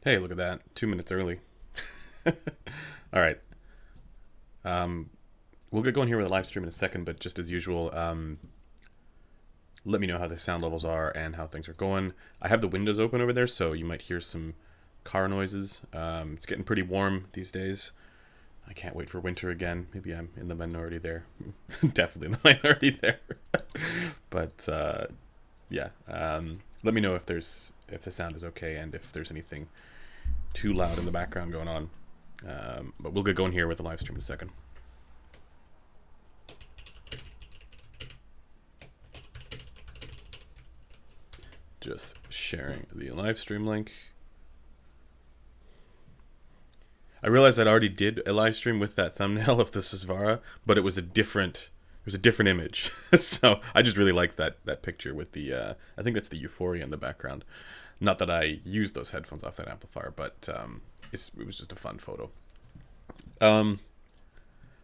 Hey, look at that. 2 minutes early. All right. Um, we'll get going here with a live stream in a second, but just as usual, let me know how the sound levels are and how things are going. I have the windows open over there, so you might hear some car noises. It's getting pretty warm these days. I can't wait for winter again. Maybe I'm in the minority there. Definitely in the minority there. But yeah, let me know if the sound is okay and if there's anything too loud in the background going on. But we'll get going here with the live stream in a second. Just sharing the live stream link. I realized I'd already did a live stream with that thumbnail of the Sisvara, but it was a different image. So I just really liked that picture with the I think that's the Euphoria in the background. Not that I used those headphones off that amplifier, but it was just a fun photo.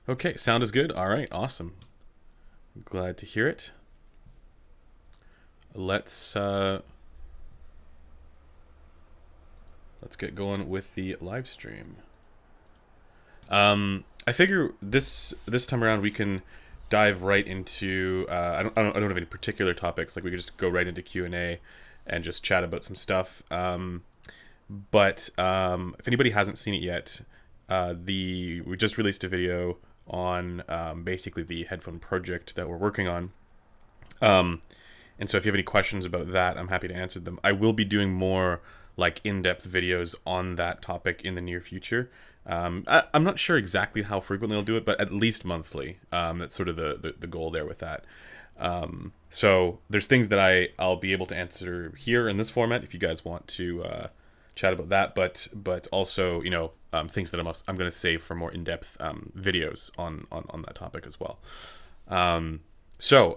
Okay, sound is good. All right, awesome. Glad to hear it. Let's get going with the live stream. I figure this time around we can dive right into. I don't have any particular topics. Like we could just go right into Q&A and just chat about some stuff. But if anybody hasn't seen it yet, we just released a video on basically the headphone project that we're working on. And so if you have any questions about that, I'm happy to answer them. I will be doing more like in-depth videos on that topic in the near future. I'm not sure exactly how frequently I'll do it, but at least monthly. That's sort of the goal there with that. So there's things that I'll be able to answer here in this format if you guys want to chat about that, but also things that I'm going to save for more in-depth videos on that topic as well. So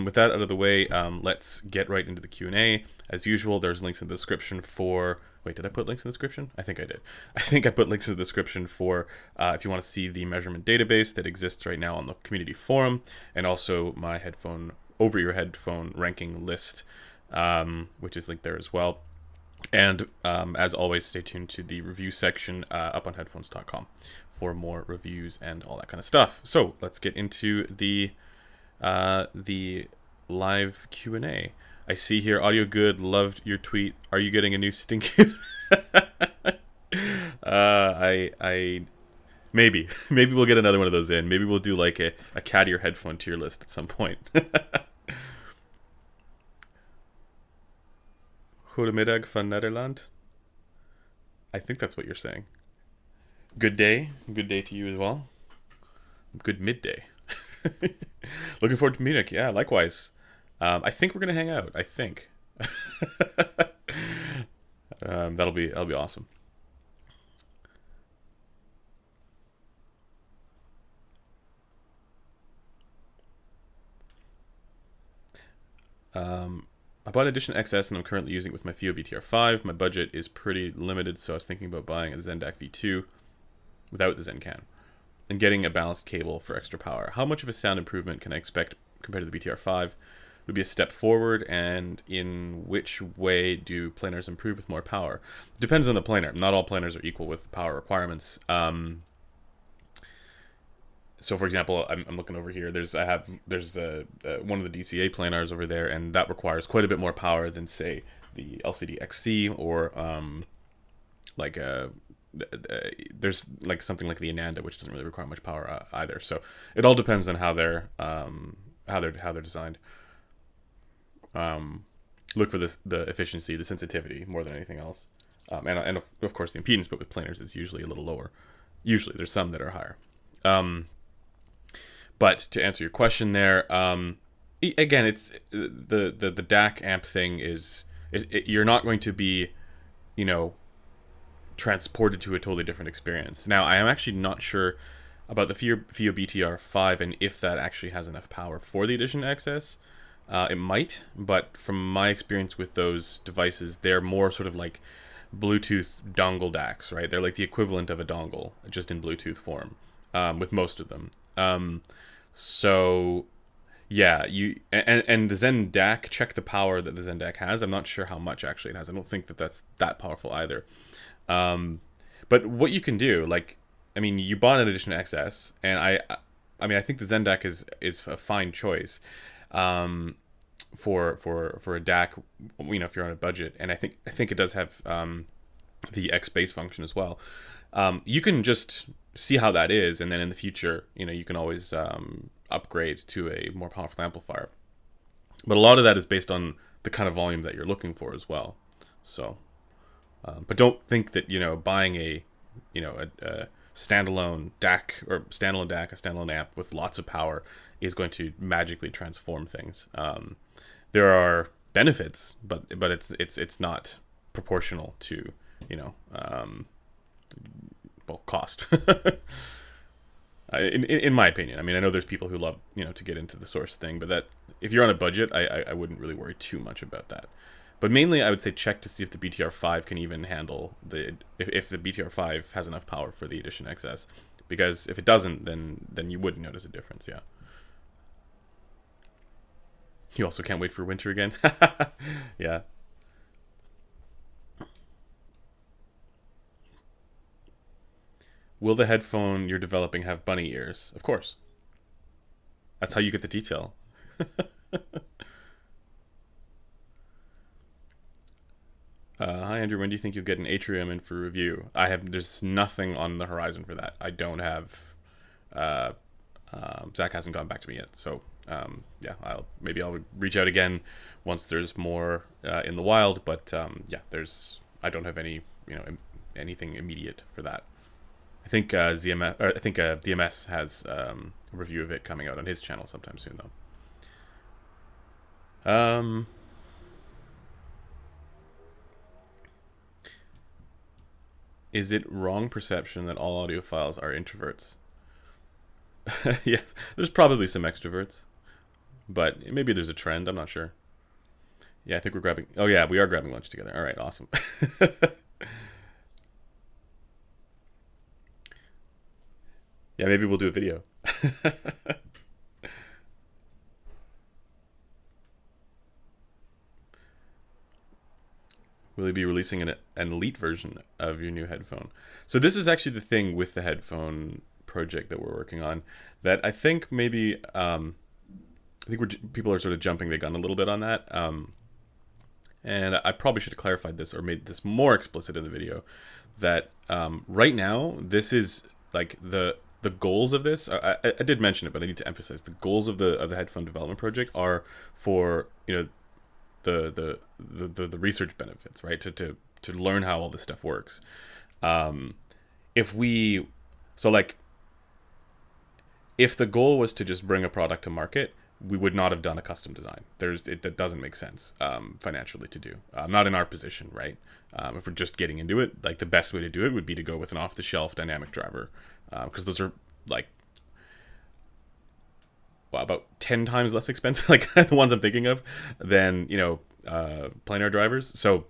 with that out of the way, let's get right into the Q&A. As usual, there's links in the description for... Wait, did I put links in the description? I think I did. I think I put links in the description for if you want to see the measurement database that exists right now on the community forum, and also my headphone over-ear headphone ranking list, which is linked there as well. And as always, stay tuned to the review section up on headphones.com for more reviews and all that kind of stuff. So let's get into the live Q&A. I see here, audio good, loved your tweet. Are you getting a new stinky? I maybe we'll get another one of those in. Maybe we'll do like a cat ear headphone tier list at some point. Goedemiddag van Nederland. I think that's what you're saying. Good day to you as well. Good midday. Looking forward to Munich. Yeah, likewise. I think we're gonna hang out. I think that'll be awesome. I bought Edition XS and I'm currently using it with my FIO BTR5. My budget is pretty limited, so I was thinking about buying a Zendac V2 without the Zencan and getting a balanced cable for extra power. How much of a sound improvement can I expect compared to the BTR5? Would be a step forward, and in which way do planars improve with more power? Depends on the planar. Not all planars are equal with power requirements. So for example, I'm looking over here. There's one of the DCA planars over there, and that requires quite a bit more power than say the LCD XC or there's like something like the Ananda, which doesn't really require much power either. So it all depends on how they're designed. Look for the efficiency, the sensitivity more than anything else, and of course the impedance. But with planars, it's usually a little lower. Usually, there's some that are higher. But to answer your question there, again, it's the DAC amp thing is you're not going to be, transported to a totally different experience. Now, I am actually not sure about the FIO BTR5 and if that actually has enough power for the Edition XS. It might, but from my experience with those devices, they're more sort of like Bluetooth dongle DACs, right? They're like the equivalent of a dongle, just in Bluetooth form, with most of them. So, yeah, and the Zen DAC, check the power that the Zen DAC has. I'm not sure how much actually it has. I don't think that's that powerful either. But what you can do, like, I mean, you bought an Edition XS, and I mean, I think the Zen DAC is a fine choice, um, for a DAC, if you're on a budget, and I think it does have the X bass function as well. You can just see how that is, and then in the future, you can always upgrade to a more powerful amplifier. But a lot of that is based on the kind of volume that you're looking for as well. So, but don't think that buying a standalone DAC or standalone DAC, a standalone amp with lots of power is going to magically transform things. There are benefits, but it's not proportional to cost. In my opinion. I mean, I know there's people who love to get into the source thing, but that if you're on a budget, I wouldn't really worry too much about that. But mainly, I would say check to see if the BTR5 can even handle if the BTR5 has enough power for the Edition XS, because if it doesn't, then you wouldn't notice a difference. Yeah. You also can't wait for winter again. Yeah. Will the headphone you're developing have bunny ears? Of course. That's how you get the detail. Hi Andrew, when do you think you'll get an Atrium in for review? There's nothing on the horizon for that. I don't have. Uh, Zach hasn't gone back to me yet, so yeah, maybe I'll reach out again once there's more in the wild. But yeah, I don't have anything immediate for that. I think DMS has a review of it coming out on his channel sometime soon, though. Is it wrong perception that all audiophiles are introverts? Yeah, there's probably some extroverts, but maybe there's a trend. I'm not sure. Yeah, I think we're grabbing. Oh yeah, we are grabbing lunch together. All right, awesome. Yeah, maybe we'll do a video. Will you be releasing an elite version of your new headphone? So this is actually the thing with the headphone project that we're working on, that I think maybe people are sort of jumping the gun a little bit on that. And I probably should have clarified this or made this more explicit in the video, that right now this is like the goals of this. I did mention it, but I need to emphasize the goals of the headphone development project are for the research benefits, right? To learn how all this stuff works. If the goal was to just bring a product to market, we would not have done a custom design. That doesn't make sense financially to do. Not in our position, right? If we're just getting into it, like the best way to do it would be to go with an off-the-shelf dynamic driver, because those are like about 10 times less expensive, like the ones I'm thinking of, than planar drivers. So,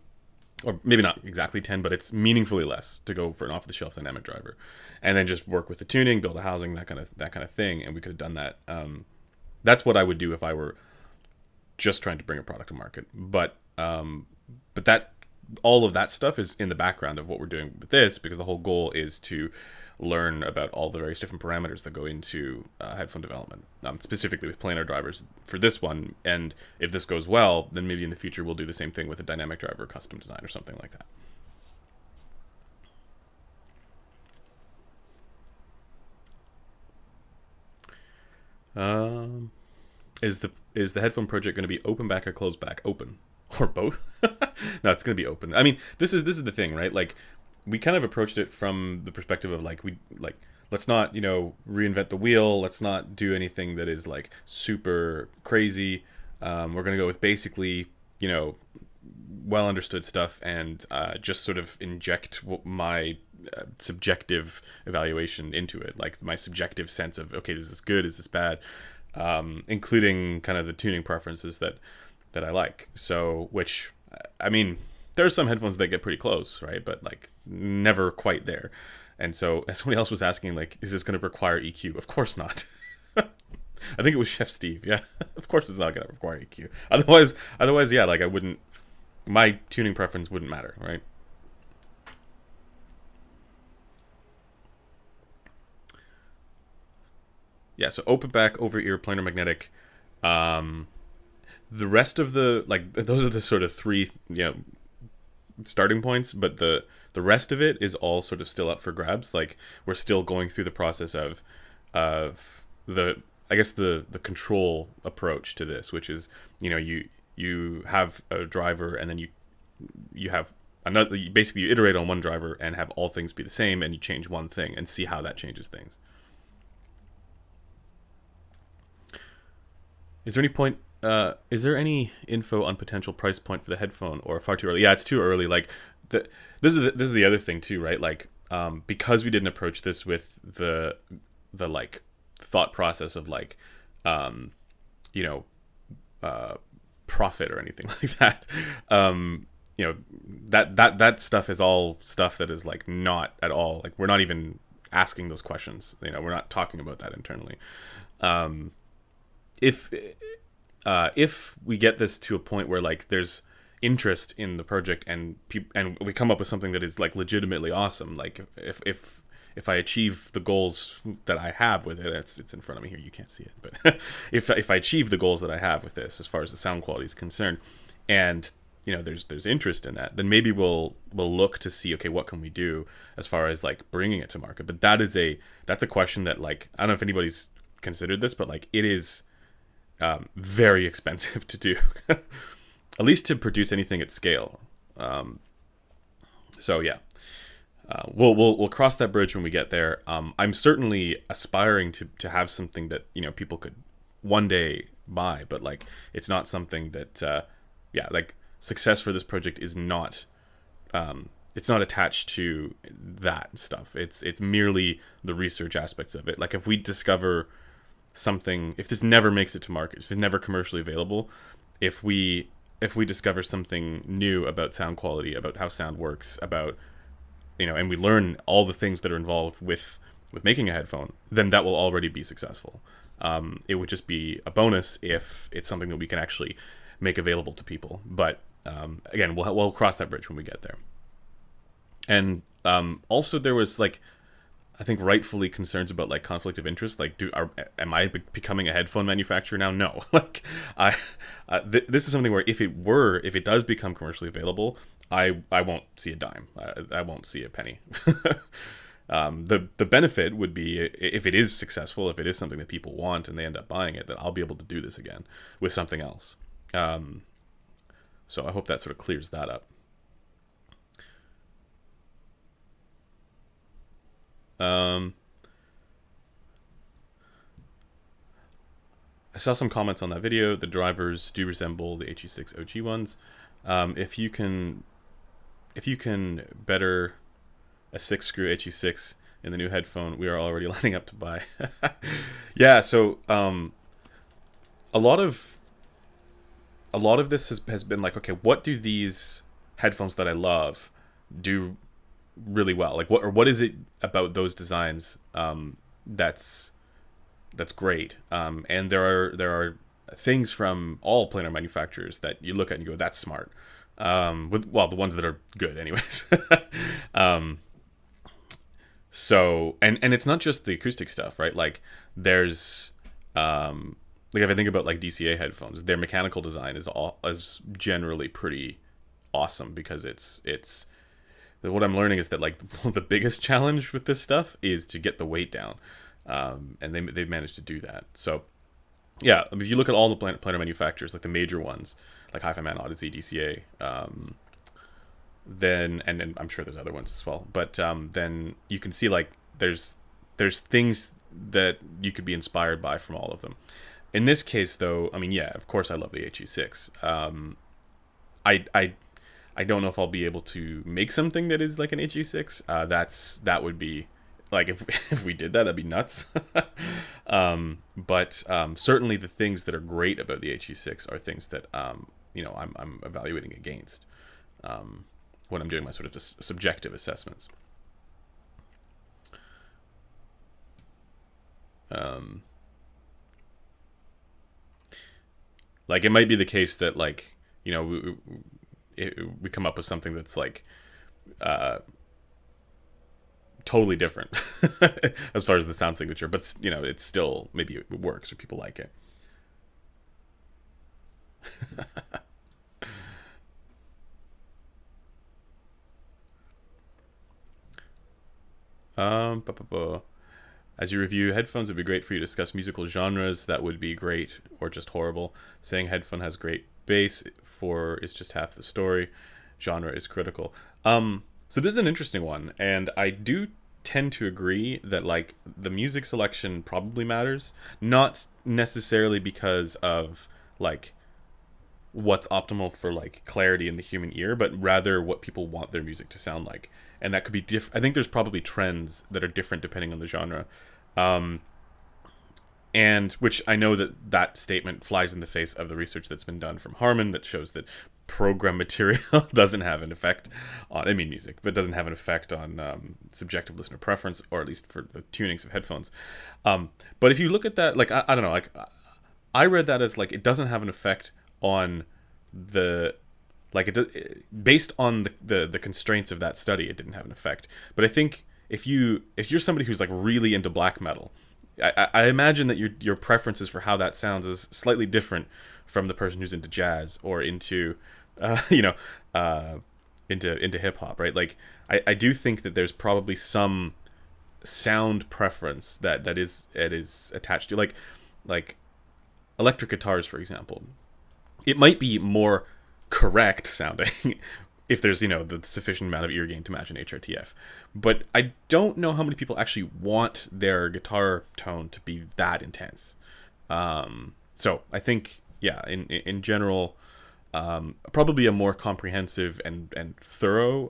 or maybe not exactly 10, but it's meaningfully less to go for an off-the-shelf dynamic driver, and then just work with the tuning, build a housing, that kind of thing, and we could have done that. That's what I would do if I were just trying to bring a product to market. But that all of that stuff is in the background of what we're doing with this, because the whole goal is to learn about all the various different parameters that go into headphone development, specifically with planar drivers for this one. And if this goes well, then maybe in the future we'll do the same thing with a dynamic driver custom design or something like that. Is the headphone project going to be open back or closed back? Open, or both? No, it's going to be open. I mean, this is the thing, right? Like, we kind of approached it from the perspective of let's not reinvent the wheel. Let's not do anything that is like super crazy. We're going to go with basically well understood stuff, and just sort of inject my subjective evaluation into it, like my subjective sense of, okay, is this good, is this bad, including kind of the tuning preferences that I like. So, which, I mean, there's some headphones that get pretty close, right? But like never quite there. And so, as somebody else was asking, like, is this going to require EQ? Of course not. I think it was Chef Steve. Yeah, of course it's not going to require EQ. Otherwise, yeah, like my tuning preference wouldn't matter, right? Yeah, so open back, over ear, planar magnetic. Um, the rest of the, like, those are the sort of three, starting points, but the rest of it is all sort of still up for grabs. Like, we're still going through the process of the, I guess, the control approach to this, which is, you have a driver, and then you have another. Basically, you iterate on one driver and have all things be the same, and you change one thing and see how that changes things. Is there any point? Is there any info on potential price point for the headphone, or far too early? Yeah, it's too early. Like, this is the other thing too, right? Like, because we didn't approach this with the like thought process of like, um, you know, profit or anything like that. That stuff is all stuff that is like not at all, like, we're not even asking those questions. We're not talking about that internally. Um, if we get this to a point where like there's interest in the project, and and we come up with something that is like legitimately awesome, like if I achieve the goals that I have with it, it's in front of me here, you can't see it, but if I achieve the goals that I have with this as far as the sound quality is concerned, and there's interest in that, then maybe we'll look to see, okay, what can we do as far as like bringing it to market. But that's a question that, like, I don't know if anybody's considered this, but like, it is very expensive to do, at least to produce anything at scale. So yeah, we'll cross that bridge when we get there. I'm certainly aspiring to have something that people could one day buy, but like, it's not something that like, success for this project is not it's not attached to that stuff. It's merely the research aspects of it. Like, if we discover something, if this never makes it to market, if it's never commercially available, if we discover something new about sound quality, about how sound works, about and we learn all the things that are involved with making a headphone, then that will already be successful. It would just be a bonus if it's something that we can actually make available to people. But again, we'll cross that bridge when we get there. And also, there was, like, I think rightfully, concerns about like conflict of interest. Like, am I becoming a headphone manufacturer now? No. Like, this is something where if it does become commercially available, I won't see a dime. I won't see a penny. The benefit would be, if it is successful, if it is something that people want and they end up buying it, that I'll be able to do this again with something else. So I hope that sort of clears that up. I saw some comments on that video. The drivers do resemble the HE6 OG ones. If you can better a 6-screw HE6 in the new headphone, we are already lining up to buy. Yeah, so a lot of this has been like, okay, what do these headphones that I love do really well? Like, what is it about those designs that's great? And there are things from all planar manufacturers that you look at and you go, that's smart. The ones that are good, anyways. So, and it's not just the acoustic stuff, right? Like, there's like, if I think about like DCA headphones, their mechanical design is generally pretty awesome, because it's what I'm learning is that, like, the biggest challenge with this stuff is to get the weight down, and they've managed to do that. So yeah, if you look at all the planar manufacturers, like the major ones, like Hi-Fi Man, Odyssey, DCA, then and I'm sure there's other ones as well, but then you can see, like, there's things that you could be inspired by from all of them. In this case, though, I mean, yeah, of course I love the HE6. I don't know if I'll be able to make something that is like an HE6. That would be, like, if we did that, that'd be nuts. But certainly the things that are great about the HE6 are things that I'm evaluating against when I'm doing my sort of subjective assessments. Like, it might be the case that, like, we come up with something that's like totally different as far as the sound signature, but you know, it's still, maybe it works or people like it. Bu- bu- bu. As you review headphones, it'd be great for you to discuss musical genres. That would be great, or just horrible. Saying headphone has great bass for is just half the story. Genre is critical. So this is an interesting one, and I do tend to agree that like the music selection probably matters, not necessarily because of like what's optimal for like clarity in the human ear, but rather what people want their music to sound like. And that could be different. I think there's probably trends that are different depending on the genre. Um, and which I know that that statement flies in the face of the research that's been done from Harman that shows that program material doesn't have an effect on, I mean music, but doesn't have an effect on subjective listener preference, or at least for the tunings of headphones. But if you look at that, like I don't know, like I read that as like it doesn't have an effect on the like based on the constraints of that study, it didn't have an effect. But I think if you're somebody who's like really into black metal, I imagine that your preferences for how that sounds is slightly different from the person who's into jazz or into you know uh, into hip hop, right? Like I do think that there's probably some sound preference that is attached to like electric guitars, for example. It might be more correct sounding if there's the sufficient amount of ear gain to match an HRTF. But I don't know how many people actually want their guitar tone to be that intense. So I think, yeah, in general, probably a more comprehensive and thorough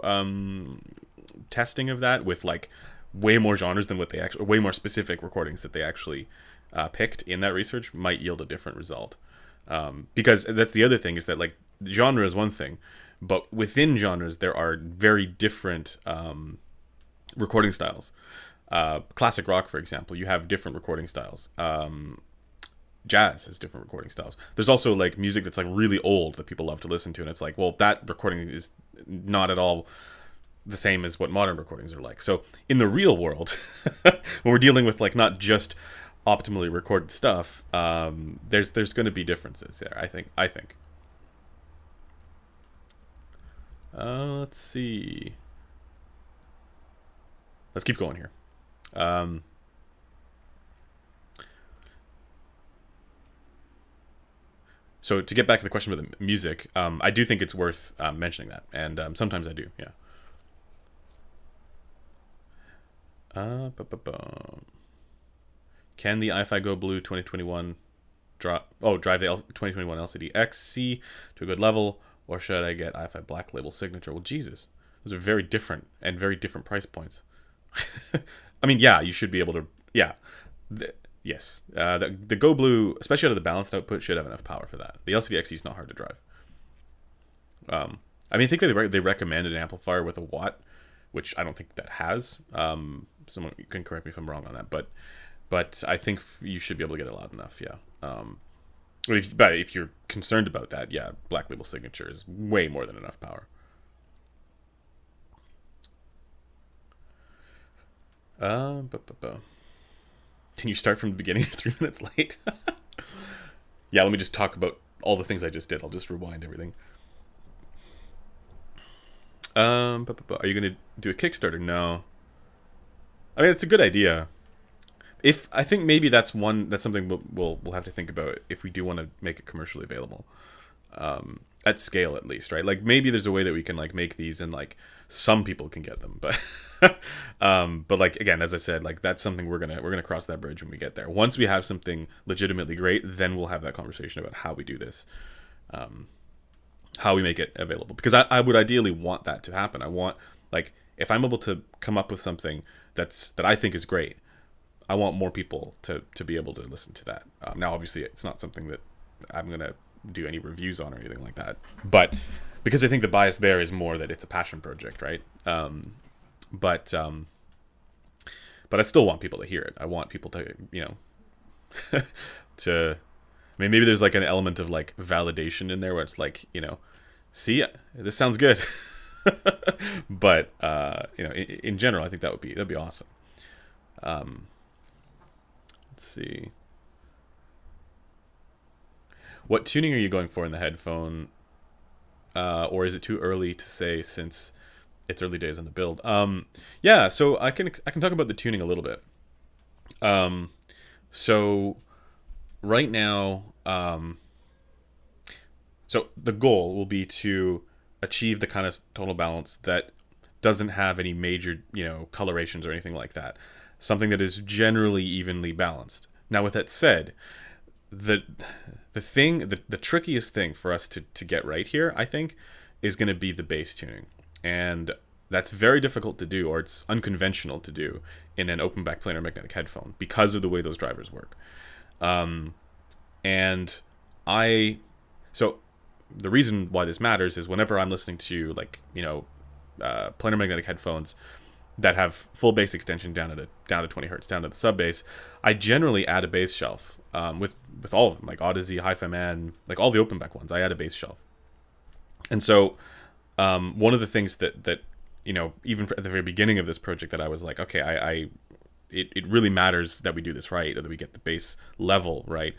testing of that with like way more genres than what they actually, way more specific recordings that they actually picked in that research might yield a different result. Because that's the other thing, is that like genre is one thing, but within genres there are very different recording styles. Classic rock, for example, you have different recording styles. Jazz has different recording styles. There's also like music that's like really old that people love to listen to, and it's like, well, that recording is not at all the same as what modern recordings are like. So in the real world, when we're dealing with like not just optimally recorded stuff, there's going to be differences there. I think. Let's see. Let's keep going here. Um, so to get back to the question about the music, I do think it's worth mentioning that, and sometimes I do. Yeah. Can the iFi Go Blue 2021 drive the 2021 LCD XC to a good level, or should I get iFi Black Label Signature? Well, Jesus, those are very different and very different price points. I mean, yeah, you should be able to. Yeah, yes. The Go Blue, especially out of the balanced output, should have enough power for that. The LCD XC is not hard to drive. I mean, I think they recommended an amplifier with a watt, which I don't think that has. Someone can correct me if I'm wrong on that, but I think you should be able to get it loud enough. Yeah. But if you're concerned about that, yeah, Black Label Signature is way more than enough power. Can you start from the beginning? 3 minutes late. Yeah, let me just talk about all the things I just did. I'll just rewind everything. Are you gonna do a Kickstarter? No. I mean, it's a good idea. If I think maybe that's something we'll have to think about if we do want to make it commercially available, at scale at least, right? Like maybe there's a way that we can like make these and like some people can get them, but but like again, as I said, like that's something we're gonna cross that bridge when we get there. Once we have something legitimately great, then we'll have that conversation about how we do this, how we make it available. Because I would ideally want that to happen. I want, like, if I'm able to come up with something that I think is great, I want more people to be able to listen to that. Now, obviously, it's not something that I'm going to do any reviews on or anything like that. But because I think the bias there is more that it's a passion project, right? But I still want people to hear it. I want people to, to... I mean, maybe there's like an element of like validation in there where it's like, see, this sounds good. But in general, I think that'd be awesome. Um, let's see. What tuning are you going for in the headphone? Or is it too early to say since it's early days in the build? Yeah, so I can talk about the tuning a little bit. Um, so right now, so the goal will be to achieve the kind of tonal balance that doesn't have any major, colorations or anything like that. Something that is generally evenly balanced. Now, with that said, the the trickiest thing for us to get right here, I think, is going to be the bass tuning, and that's very difficult to do, or it's unconventional to do in an open back planar magnetic headphone because of the way those drivers work. Um, and I so the reason why this matters is whenever I'm listening to planar magnetic headphones that have full bass extension down to 20 hertz, down to the sub bass, I generally add a bass shelf with all of them, like Odyssey, Hi-Fi Man, like all the open back ones. I add a bass shelf, and so one of the things that even at the very beginning of this project that I was like, okay, it really matters that we do this right, or that we get the bass level right.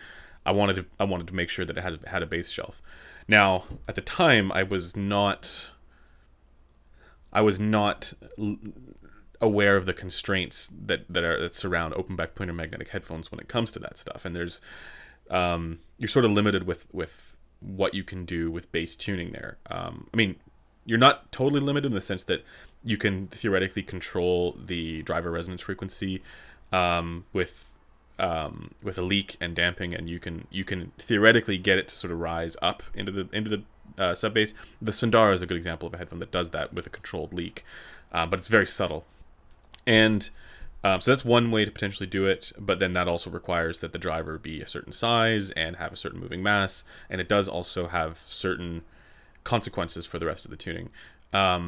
I wanted to make sure that it had a bass shelf. Now, at the time, I was not aware of the constraints that surround open back planar magnetic headphones when it comes to that stuff. And there's you're sort of limited with what you can do with bass tuning there. I mean, you're not totally limited in the sense that you can theoretically control the driver resonance frequency with a leak and damping, and you can theoretically get it to sort of rise up into the sub bass. The Sundara is a good example of a headphone that does that with a controlled leak, but it's very subtle. And so that's one way to potentially do it, but then that also requires that the driver be a certain size and have a certain moving mass, and it does also have certain consequences for the rest of the tuning. The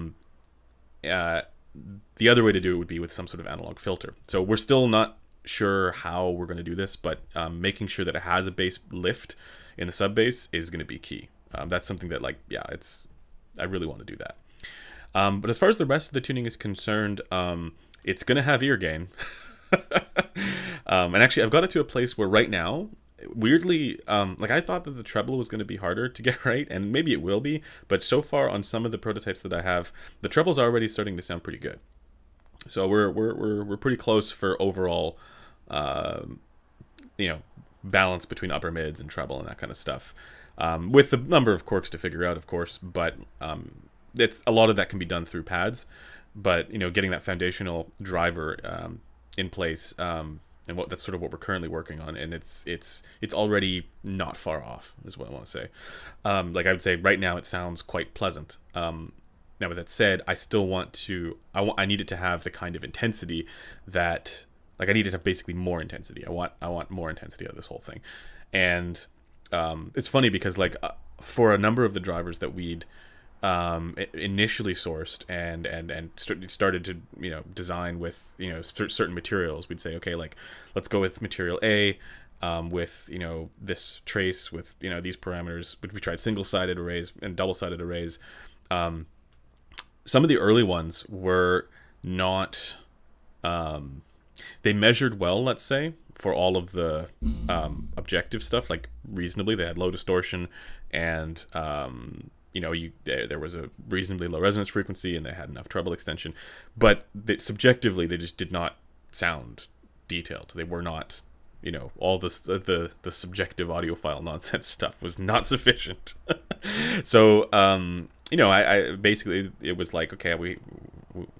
other way to do it would be with some sort of analog filter. So we're still not sure how we're going to do this, but making sure that it has a bass lift in the sub bass is going to be key. That's something that, I really want to do that. But as far as the rest of the tuning is concerned, it's going to have ear gain. And actually, I've got it to a place where right now, weirdly, I thought that the treble was going to be harder to get right, and maybe it will be, but so far on some of the prototypes that I have, the treble's already starting to sound pretty good. So we're pretty close for overall, balance between upper mids and treble and that kind of stuff, with a number of quirks to figure out, of course, but it's a lot of that can be done through pads, but getting that foundational driver in place, and that's sort of what we're currently working on, and it's already not far off, is what I want to say. I would say right now it sounds quite pleasant. Now, with that said, I still want to. I need it to have the kind of intensity that, I need it to have basically more intensity. I want more intensity out of this whole thing, and it's funny because for a number of the drivers that we'd initially sourced and started to design with certain materials, we'd say, okay, let's go with material A, with this trace with these parameters. But we tried single-sided arrays and double-sided arrays. Some of the early ones were not they measured well, let's say, for all of the objective stuff, reasonably. They had low distortion, and there was a reasonably low resonance frequency, and they had enough treble extension, but subjectively they just did not sound detailed. They were not, all the subjective audiophile nonsense stuff was not sufficient. So I basically, it was like, okay,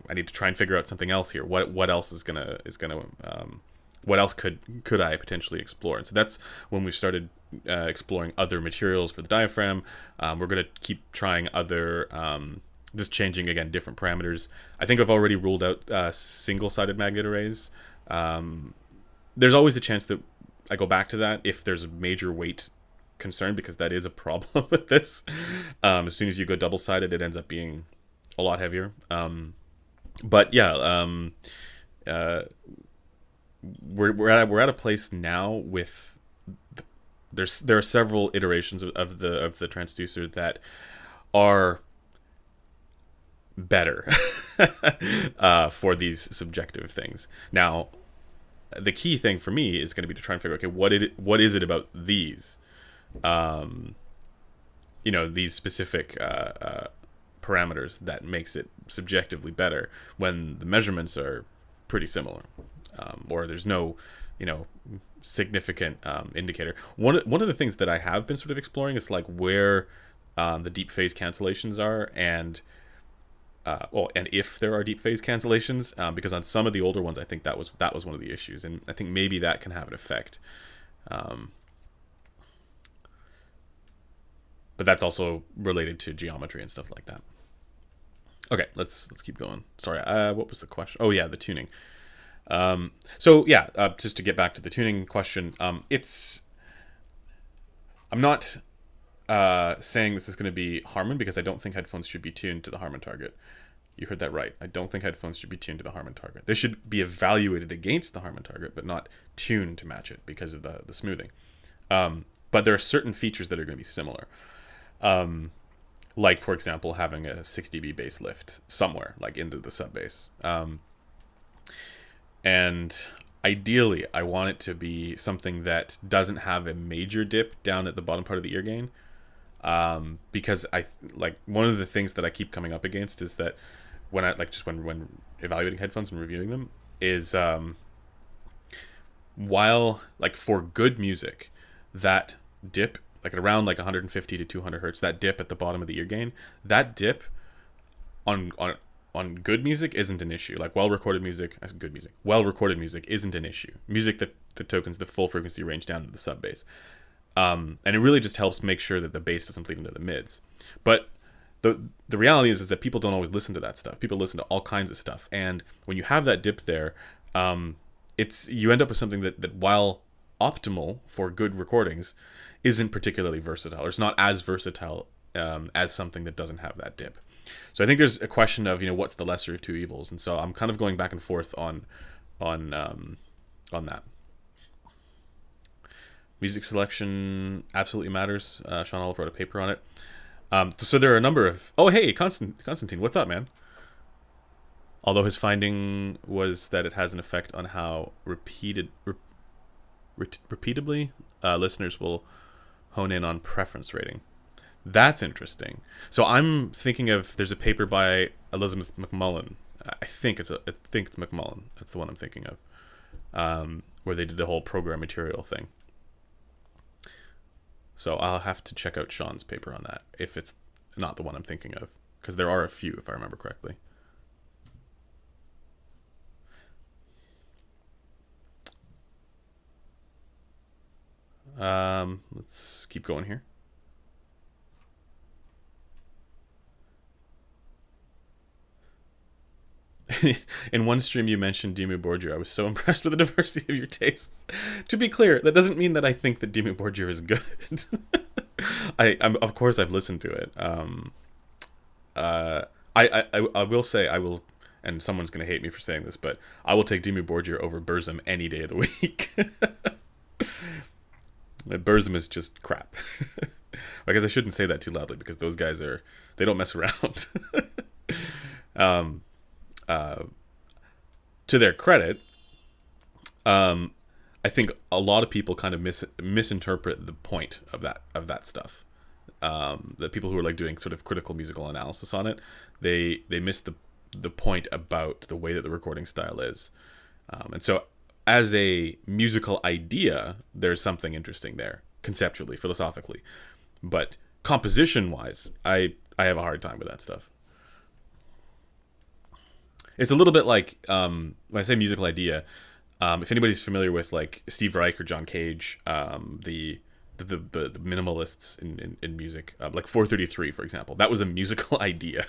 I need to try and figure out something else here. What else is gonna what else could I potentially explore? And so that's when we started exploring other materials for the diaphragm. We're going to keep trying other, just changing, again, different parameters. I think I've already ruled out single-sided magnet arrays. There's always a chance that I go back to that if there's a major weight concern, because that is a problem with this. As soon as you go double-sided, it ends up being a lot heavier. But yeah, we're at a place now with there are several iterations of the transducer that are better for these subjective things. Now, the key thing for me is going to be to try and figure, okay, what is it about these, these specific parameters that makes it subjectively better when the measurements are pretty similar, or there's no, significant indicator. One of the things that I have been sort of exploring is like where the deep phase cancellations are, and and if there are deep phase cancellations, because on some of the older ones, I think that was one of the issues, and I think maybe that can have an effect. But that's also related to geometry and stuff like that. Okay, let's keep going. Sorry, what was the question? Oh yeah, the tuning. Just to get back to the tuning question, I'm not saying this is going to be Harman, because I don't think headphones should be tuned to the Harman target. You heard that right. I don't think headphones should be tuned to the Harman target. They should be evaluated against the Harman target, but not tuned to match it because of the smoothing. But there are certain features that are going to be similar. Like, for example, having a 6 dB bass lift somewhere, like into the sub bass. And ideally, I want it to be something that doesn't have a major dip down at the bottom part of the ear gain. Because one of the things that I keep coming up against is that when evaluating headphones and reviewing them is, while like for good music, that dip, like at around like 150 to 200 hertz, that dip at the bottom of the ear gain, that dip on good music isn't an issue. Like well recorded music isn't an issue. Music that tokens the full frequency range down to the sub bass. And it really just helps make sure that the bass doesn't bleed into the mids. But the reality is that people don't always listen to that stuff. People listen to all kinds of stuff, and when you have that dip there, you end up with something that while optimal for good recordings, isn't particularly versatile, or it's not as versatile as something that doesn't have that dip. So I think there's a question of what's the lesser of two evils, and so I'm kind of going back and forth on that. Music selection absolutely matters. Sean Olive wrote a paper on it. So there are a number of... Oh, hey, Constantine, what's up, man? Although his finding was that it has an effect on how repeatably listeners will hone in on preference rating. That's interesting. So I'm thinking of... There's a paper by Elizabeth McMullen. I think it's McMullen. That's the one I'm thinking of. Where they did the whole program material thing. So I'll have to check out Sean's paper on that, if it's not the one I'm thinking of, because there are a few, if I remember correctly. Let's keep going here. In one stream you mentioned Dimmu Borgir. I was so impressed with the diversity of your tastes. To be clear, that doesn't mean that I think that Dimmu Borgir is good. I'm of course I've listened to it. I will say, and someone's gonna hate me for saying this, but I will take Dimmu Borgir over Burzum any day of the week. Burzum is just crap. I guess I shouldn't say that too loudly, because those guys they don't mess around. To their credit, I think a lot of people kind of misinterpret the point of that stuff. The people who are like doing sort of critical musical analysis on it, they miss the point about the way that the recording style is. And so as a musical idea, there's something interesting there, conceptually, philosophically. But composition-wise, I have a hard time with that stuff. It's a little bit like, when I say musical idea, if anybody's familiar with like Steve Reich or John Cage, the minimalists in music, like 433, for example, that was a musical idea.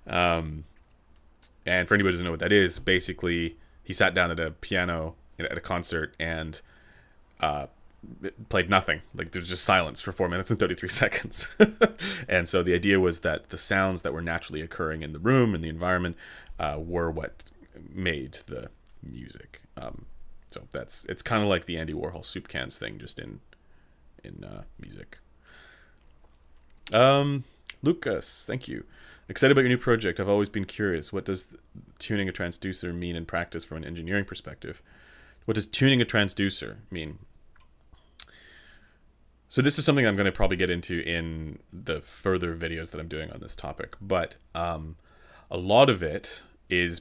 And for anybody who doesn't know what that is, basically he sat down at a piano at a concert and played nothing. Like there was just silence for 4 minutes and 33 seconds. And so the idea was that the sounds that were naturally occurring in the room and the environment were what made the music. So it's kind of like the Andy Warhol soup cans thing, just in music. Lucas, thank you. Excited about your new project. I've always been curious. What does tuning a transducer mean in practice from an engineering perspective? What does tuning a transducer mean? So this is something I'm going to probably get into in the further videos that I'm doing on this topic. But a lot of it is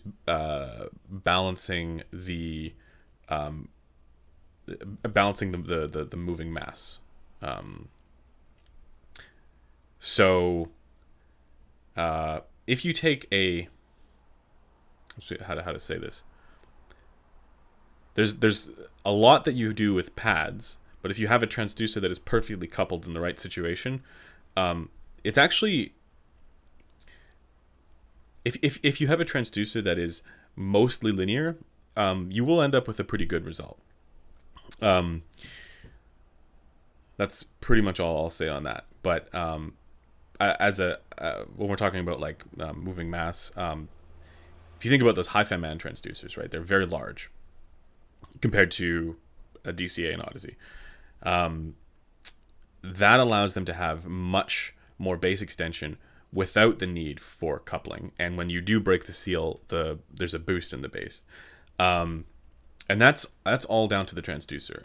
balancing the moving mass. So if you take a, let's see how to say this. There's a lot that you do with pads, but if you have a transducer that is perfectly coupled in the right situation, it's actually, if you have a transducer that is mostly linear, you will end up with a pretty good result. That's pretty much all I'll say on that. But as when we're talking about like moving mass, if you think about those high-fan transducers, right, they're very large compared to a DCA and Odyssey. That allows them to have much more bass extension without the need for coupling. And when you do break the seal, there's a boost in the bass. And that's all down to the transducer.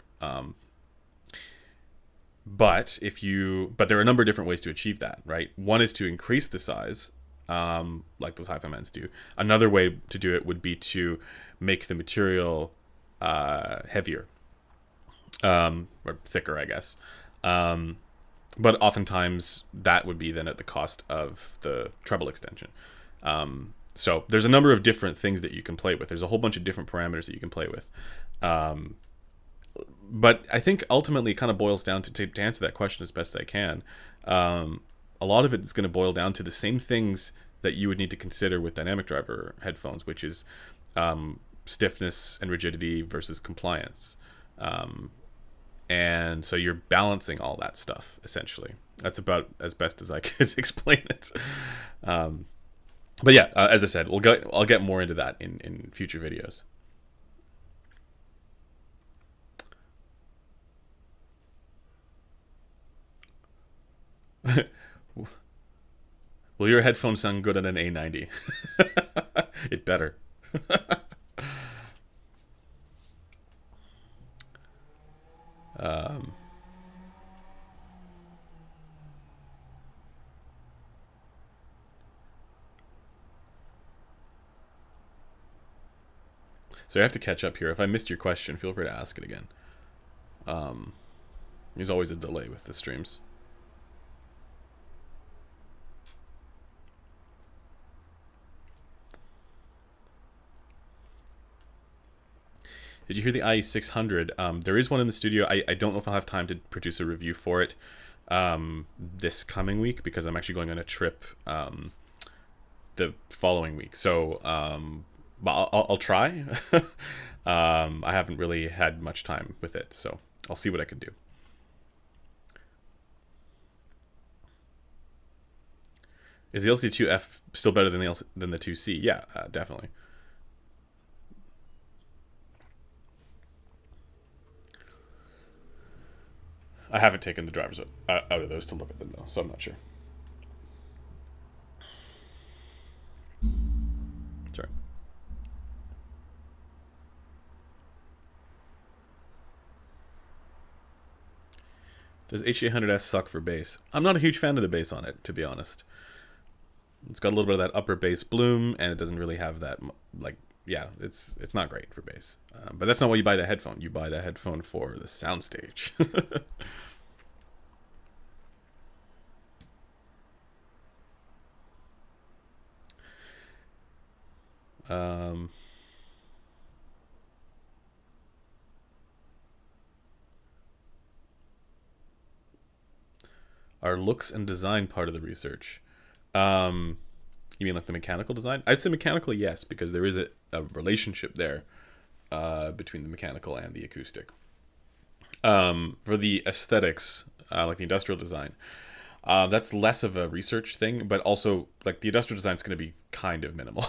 But there are a number of different ways to achieve that, right? One is to increase the size, like those hi-fi do. Another way to do it would be to make the material heavier, or thicker, I guess. But oftentimes that would be then at the cost of the treble extension. So there's a number of different things that you can play with. There's a whole bunch of different parameters that you can play with. But I think ultimately it kind of boils down to answer that question as best I can. A lot of it is going to boil down to the same things that you would need to consider with dynamic driver headphones, which is stiffness and rigidity versus compliance. And so you're balancing all that stuff, essentially. That's about as best as I could explain it. But yeah, as I said, I'll get more into that in future videos. Will your headphones sound good on an A90? It better. So I have to catch up here. If I missed your question, feel free to ask it again. There's always a delay with the streams. Did you hear the IE600? There is one in the studio. I don't know if I'll have time to produce a review for it this coming week, because I'm actually going on a trip the following week. So but I'll try. I haven't really had much time with it, so I'll see what I can do. Is the LC2F still better than the 2C? Yeah, definitely. I haven't taken the drivers out of those to look at them, though, so I'm not sure. Sorry. Does HA100S suck for bass? I'm not a huge fan of the bass on it, to be honest. It's got a little bit of that upper bass bloom, and it doesn't really have that, like, yeah, it's not great for bass. But that's not why you buy the headphone. You buy the headphone for the soundstage. Are looks and design part of the research? You mean like the mechanical design? I'd say mechanically, yes, because there is a relationship there between the mechanical and the acoustic. For the aesthetics, like the industrial design, that's less of a research thing, but also like the industrial design is going to be kind of minimal.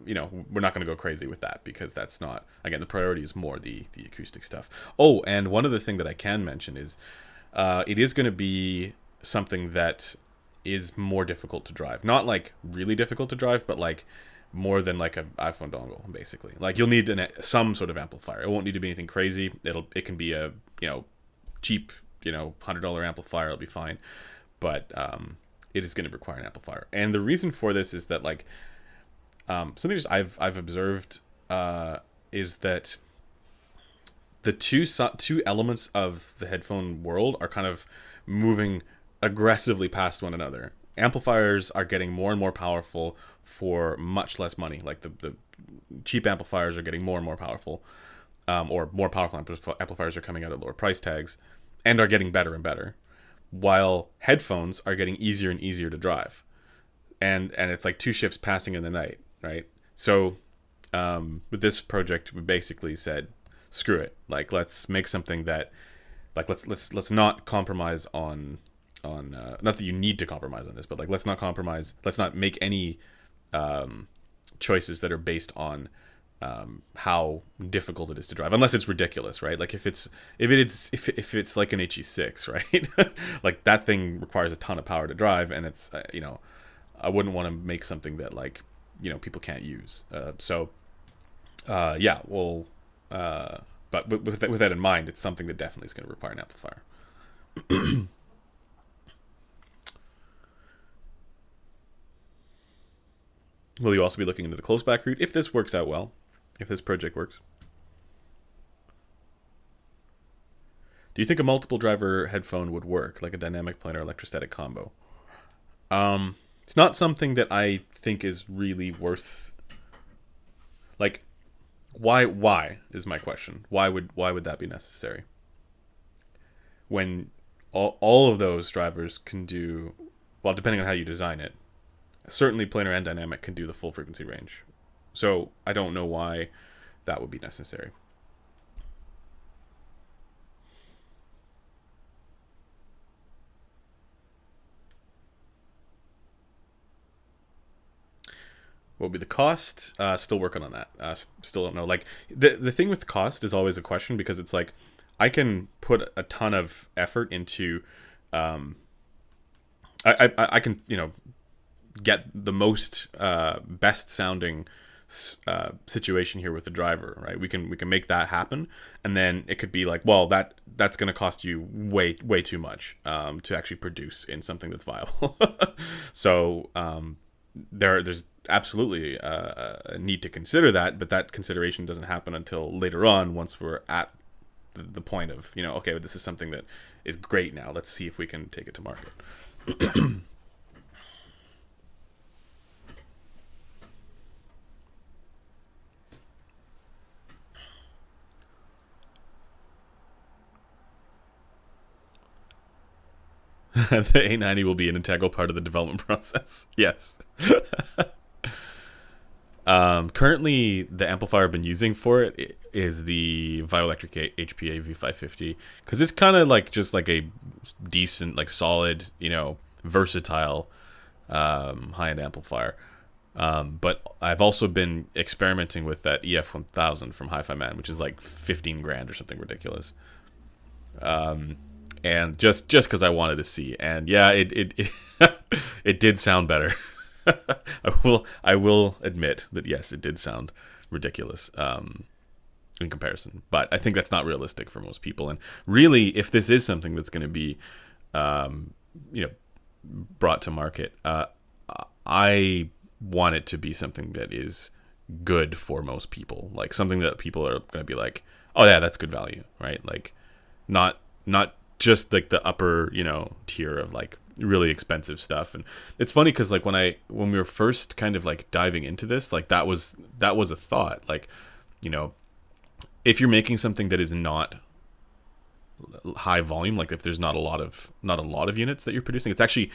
You know, we're not going to go crazy with that, because that's not, again, the priority is more the acoustic stuff. Oh, and one other thing that I can mention is it is going to be something that is more difficult to drive. Not like really difficult to drive, but like more than like an iPhone dongle, basically. Like you'll need some sort of amplifier. It won't need to be anything crazy. It can be a cheap $100 amplifier. It'll be fine, but it is going to require an amplifier. And the reason for this is that like something just I've observed is that the two elements of the headphone world are kind of moving aggressively past one another. Amplifiers are getting more and more powerful for much less money. Like the cheap amplifiers are getting more and more powerful, or more powerful amplifiers are coming out at lower price tags and are getting better and better, while headphones are getting easier and easier to drive. And it's like two ships passing in the night, right? So with this project, we basically said, screw it. Like, let's make something that, like, let's not compromise on not that you need to compromise on this, but like let's not make any choices that are based on how difficult it is to drive, unless it's ridiculous, right? Like if it's like an HE6, right? Like that thing requires a ton of power to drive, and it's I wouldn't want to make something that like people can't use. Yeah, well, but with that in mind, it's something that definitely is going to require an amplifier. Will you also be looking into the close back route if this works out well? If this project works? Do you think a multiple driver headphone would work, like a dynamic planar electrostatic combo? It's not something that I think is really worth. Like, why is my question? Why would that be necessary? When all of those drivers can do, well, depending on how you design it, certainly planar and dynamic can do the full frequency range. So I don't know why that would be necessary. What would be the cost? Still working on that. Still don't know. Like the thing with cost is always a question, because it's like I can put a ton of effort into I can get the most best sounding situation here with the driver, right? We can make that happen, and then it could be like, well, that's going to cost you way too much to actually produce in something that's viable. So there's absolutely a need to consider that, but that consideration doesn't happen until later on, once we're at the point of okay, this is something that is great now. Let's see if we can take it to market. The A90 will be an integral part of the development process. Yes. Currently, the amplifier I've been using for it is the Vioelectric HPA V550, because it's kind of like just like a decent, like solid, versatile high-end amplifier. But I've also been experimenting with that EF1000 from Hi-Fi Man, which is like 15 grand or something ridiculous. And just because I wanted to see, and yeah, it it did sound better. I will admit that yes, it did sound ridiculous in comparison, but I think that's not realistic for most people. And really, if this is something that's going to be brought to market, I want it to be something that is good for most people, like something that people are going to be like, oh yeah, that's good value, right? Like not just like the upper tier of like really expensive stuff. And it's funny because like when we were first kind of like diving into this, like that was a thought, like if you're making something that is not high volume, like if there's not a lot of units that you're producing, it's actually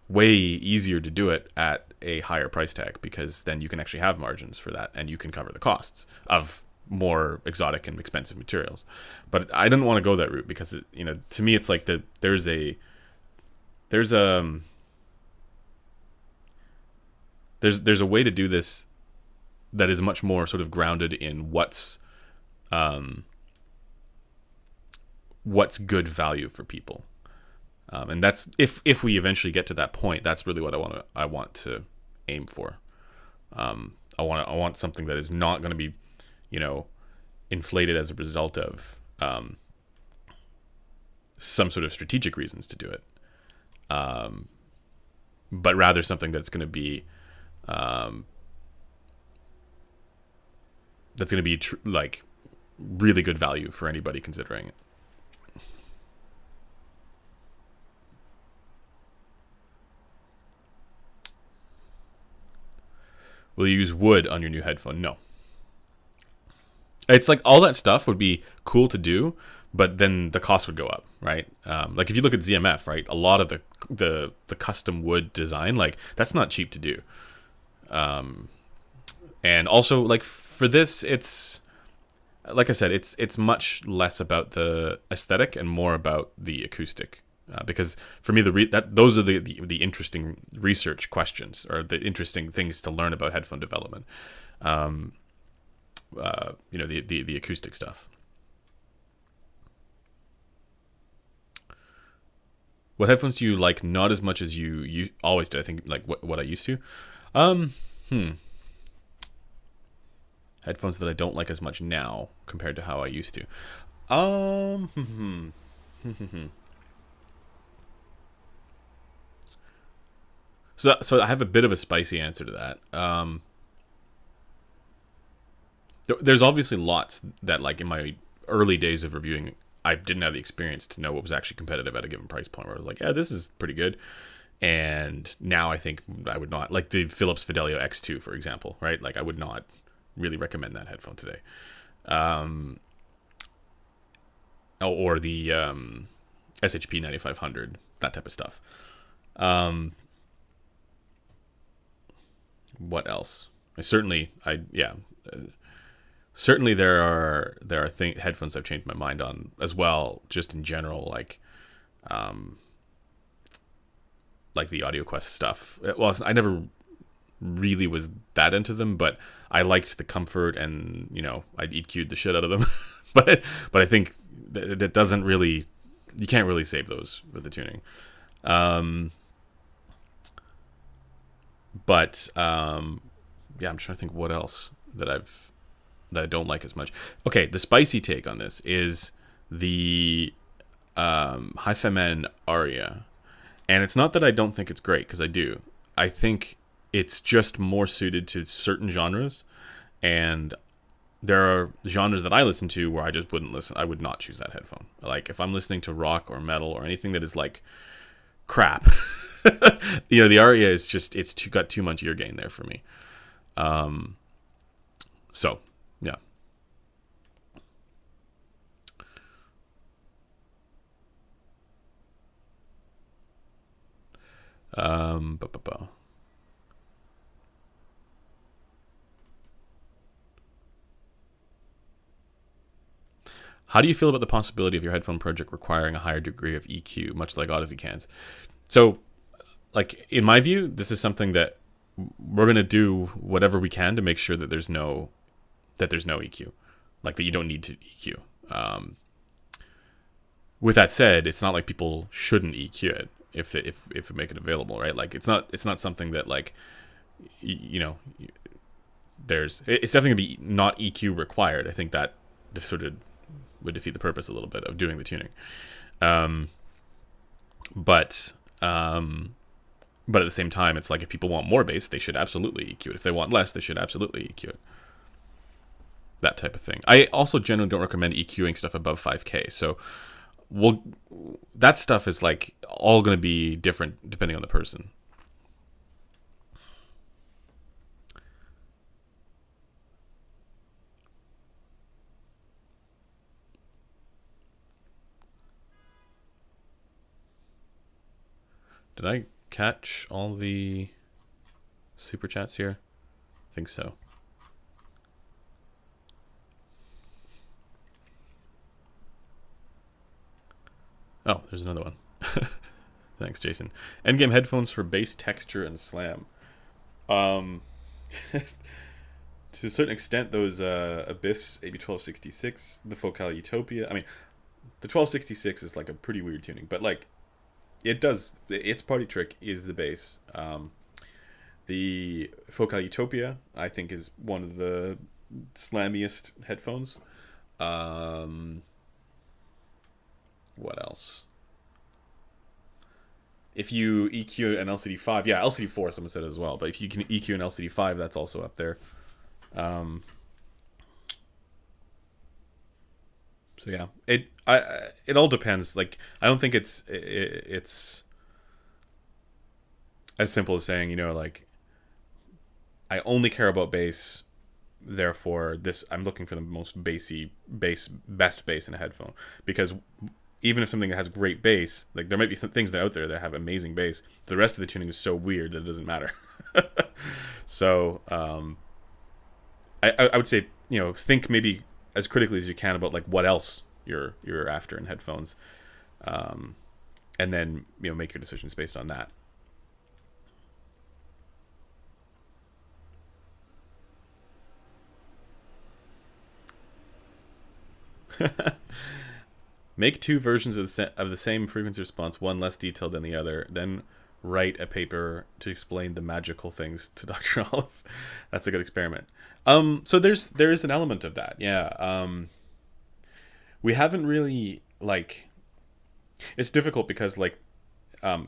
way easier to do it at a higher price tag, because then you can actually have margins for that and you can cover the costs of more exotic and expensive materials. But I didn't want to go that route, because to me it's like there's a way to do this that is much more sort of grounded in what's good value for people. And that's if we eventually get to that point, that's really what I want to aim for. I want something that is not going to be, you know, inflated as a result of some sort of strategic reasons to do it, but rather something that's going to be like really good value for anybody considering it. Will you use wood on your new headphone? No. It's like all that stuff would be cool to do, but then the cost would go up, right? Like if you look at ZMF, right, a lot of the custom wood design, like that's not cheap to do. And also, like for this, it's like I said, it's much less about the aesthetic and more about the acoustic. Because for me, those are the interesting research questions, or the interesting things to learn about headphone development. You know, the acoustic stuff. What headphones do you like not as much as you always did? I think like what I used to. Um, hmm. Headphones that I don't like as much now compared to how I used to. Um, so I have a bit of a spicy answer to that. There's obviously lots that, like in my early days of reviewing, I didn't have the experience to know what was actually competitive at a given price point. Where I was like, yeah, this is pretty good. And now I think I would not, like the Philips Fidelio X2, for example, right? Like I would not really recommend that headphone today. Or the SHP 9500, that type of stuff. What else? Certainly there are headphones I've changed my mind on as well, just in general, like the AudioQuest stuff. Well, I never really was that into them, but I liked the comfort, and you know, I'd EQ'd the shit out of them. but I think that doesn't really, you can't really save those with the tuning. Yeah, I'm trying to think what else that I don't like as much. Okay, the spicy take on this is the Hi-Fi Aria. And it's not that I don't think it's great, because I do. I think it's just more suited to certain genres. And there are genres that I listen to where I just wouldn't listen. I would not choose that headphone. Like if I'm listening to rock or metal or anything that is like crap, you know, the Aria is just, got too much ear gain there for me. So, yeah. Ba, ba, ba. How do you feel about the possibility of your headphone project requiring a higher degree of EQ, much like Odyssey cans? So, like in my view, this is something that we're gonna do whatever we can to make sure that there's no EQ, like that you don't need to EQ. With that said, it's not like people shouldn't EQ it if we make it available, right? Like it's not something that like you know, it's definitely gonna be not EQ required. I think that sort of would defeat the purpose a little bit of doing the tuning. But at the same time, it's like if people want more bass, they should absolutely EQ it. If they want less, they should absolutely EQ it. That type of thing. I also generally don't recommend EQing stuff above 5K. So that stuff is like all going to be different depending on the person. Did I catch all the super chats here? I think so. Oh, there's another one. Thanks, Jason. Endgame headphones for bass texture and slam. To a certain extent, those Abyss AB1266, the Focal Utopia. I mean, the 1266 is like a pretty weird tuning, but like It does. Its party trick is the bass. The Focal Utopia, I think, is one of the slammiest headphones. Um, what else? If you EQ an LCD5, yeah, LCD4, someone said as well. But if you can EQ an LCD5, that's also up there. Um, so yeah, it all depends. Like, I don't think it's as simple as saying, like, I only care about bass, therefore this I'm looking for the most best bass in a headphone. Because even if something that has great bass, like, there might be some things that are out there that have amazing bass, the rest of the tuning is so weird that it doesn't matter. So I would say, think maybe as critically as you can about, like, what else you're after in headphones, and then make your decisions based on that. Make two versions of the same frequency response, one less detailed than the other, then write a paper to explain the magical things to Dr. Olive. That's a good experiment. So there is an element of that, yeah. We haven't really, like, it's difficult because, like, if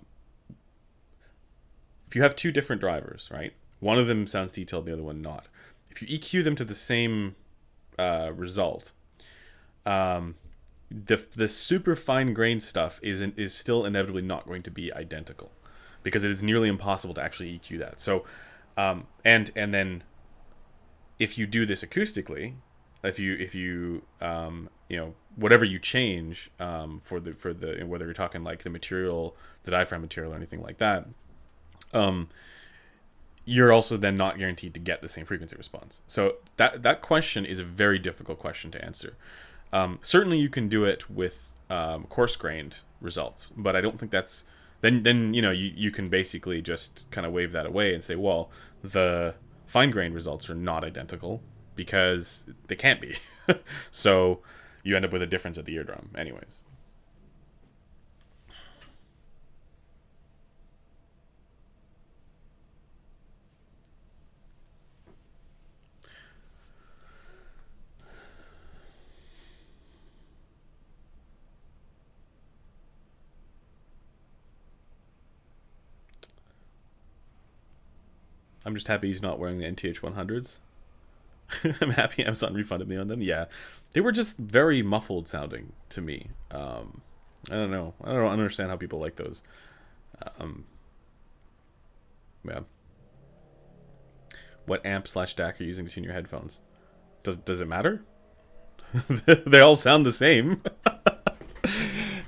you have two different drivers, right? One of them sounds detailed, the other one not. If you EQ them to the same result, the super fine grained stuff is still inevitably not going to be identical, because it is nearly impossible to actually EQ that. So, and then if you do this acoustically, if you whatever you change, for the whether you're talking like the material, the diaphragm material, or anything like that, you're also then not guaranteed to get the same frequency response. So that question is a very difficult question to answer. Certainly you can do it with coarse grained results, but I don't think that's then you can basically just kind of wave that away and say, well, the fine grained results are not identical because they can't be. So you end up with a difference at the eardrum anyways. I'm just happy he's not wearing the NTH 100s. I'm happy Amazon refunded me on them. Yeah, they were just very muffled sounding to me. I don't know. I don't understand how people like those. Um, yeah. What amp/DAC are you using to tune your headphones? Does it matter? They all sound the same.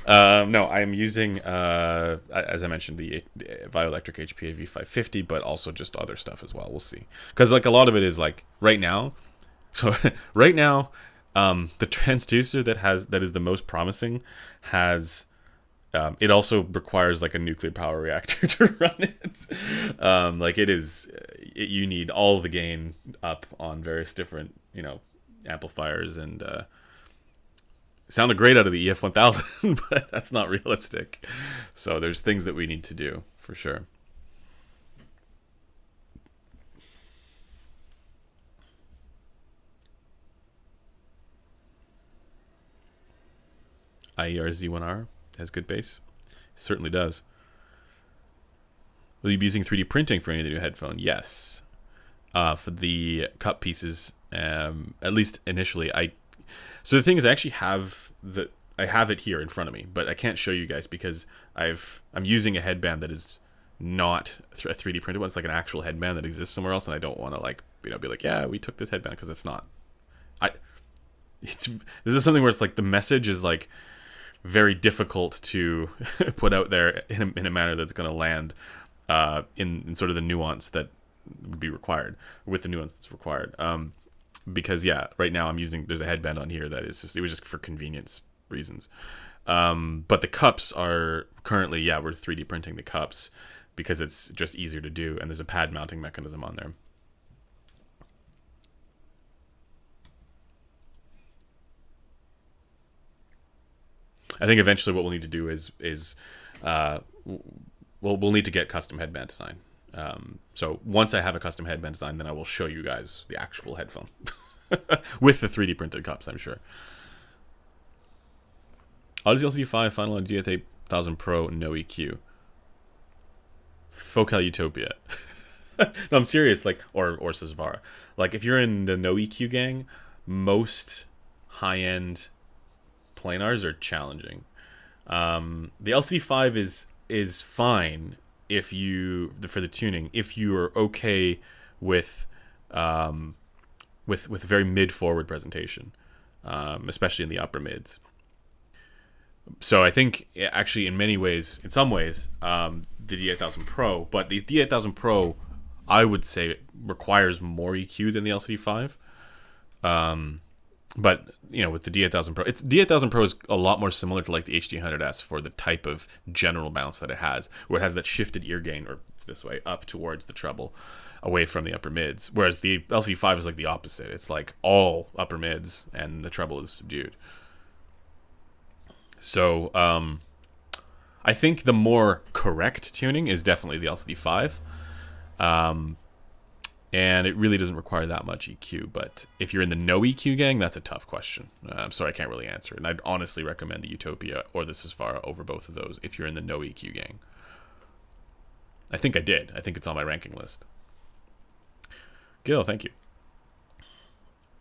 No, I'm using, as I mentioned, the Vioelectric HPA V550, but also just other stuff as well. We'll see, because, like, a lot of it is, like, right now. So right now, the transducer that is the most promising has. It also requires, like, a nuclear power reactor to run it. Like, you need all the gain up on various different, amplifiers, and sounded great out of the EF1000, but that's not realistic. So there's things that we need to do for sure. IER Z1R has good bass. Certainly does. Will you be using 3D printing for any of the new headphone? Yes. For the cup pieces, at least initially, So the thing is, I have it here in front of me, but I can't show you guys because I'm using a headband that is not a 3D printed one. It's like an actual headband that exists somewhere else, and I don't want to, like, be like, yeah, we took this headband, because it's not. This is something where it's like the message is, like, very difficult to put out there in a manner that's going to land in sort of the nuance that would be required, with the nuance that's required. Because, yeah, right now there's a headband on here that it was just for convenience reasons. But the cups are currently, yeah, we're 3D printing the cups because it's just easier to do, and there's a pad mounting mechanism on there. I think eventually what we'll need to do is uh, we'll need to get custom headband design. So once I have a custom headband design, then I will show you guys the actual headphone with the 3D printed cups, I'm sure. Odyssey LCD5 final on DA8000 Pro, no EQ. Focal Utopia. No, I'm serious. Like, or Sesvara. Like, if you're in the no EQ gang, most high-end planars are challenging. The LCD5 is fine if you for the tuning if you are okay with very mid forward presentation, especially in the upper mids. So I think actually in many ways, in some ways, the D8000 Pro, but the D8000 Pro, I would say requires more EQ than the LCD5. But you know, with the D8000 Pro, D8000 Pro is a lot more similar to like the HD100S for the type of general bounce that it has, where it has that shifted ear gain, or it's this way, up towards the treble, away from the upper mids. Whereas the LCD5 is like the opposite. It's like all upper mids and the treble is subdued. So I think the more correct tuning is definitely the LCD5. And it really doesn't require that much EQ. But if you're in the no EQ gang, that's a tough question. I'm sorry, I can't really answer it. And I'd honestly recommend the Utopia or the Sesvara over both of those if you're in the no EQ gang. I think I did. I think it's on my ranking list. Gil, thank you.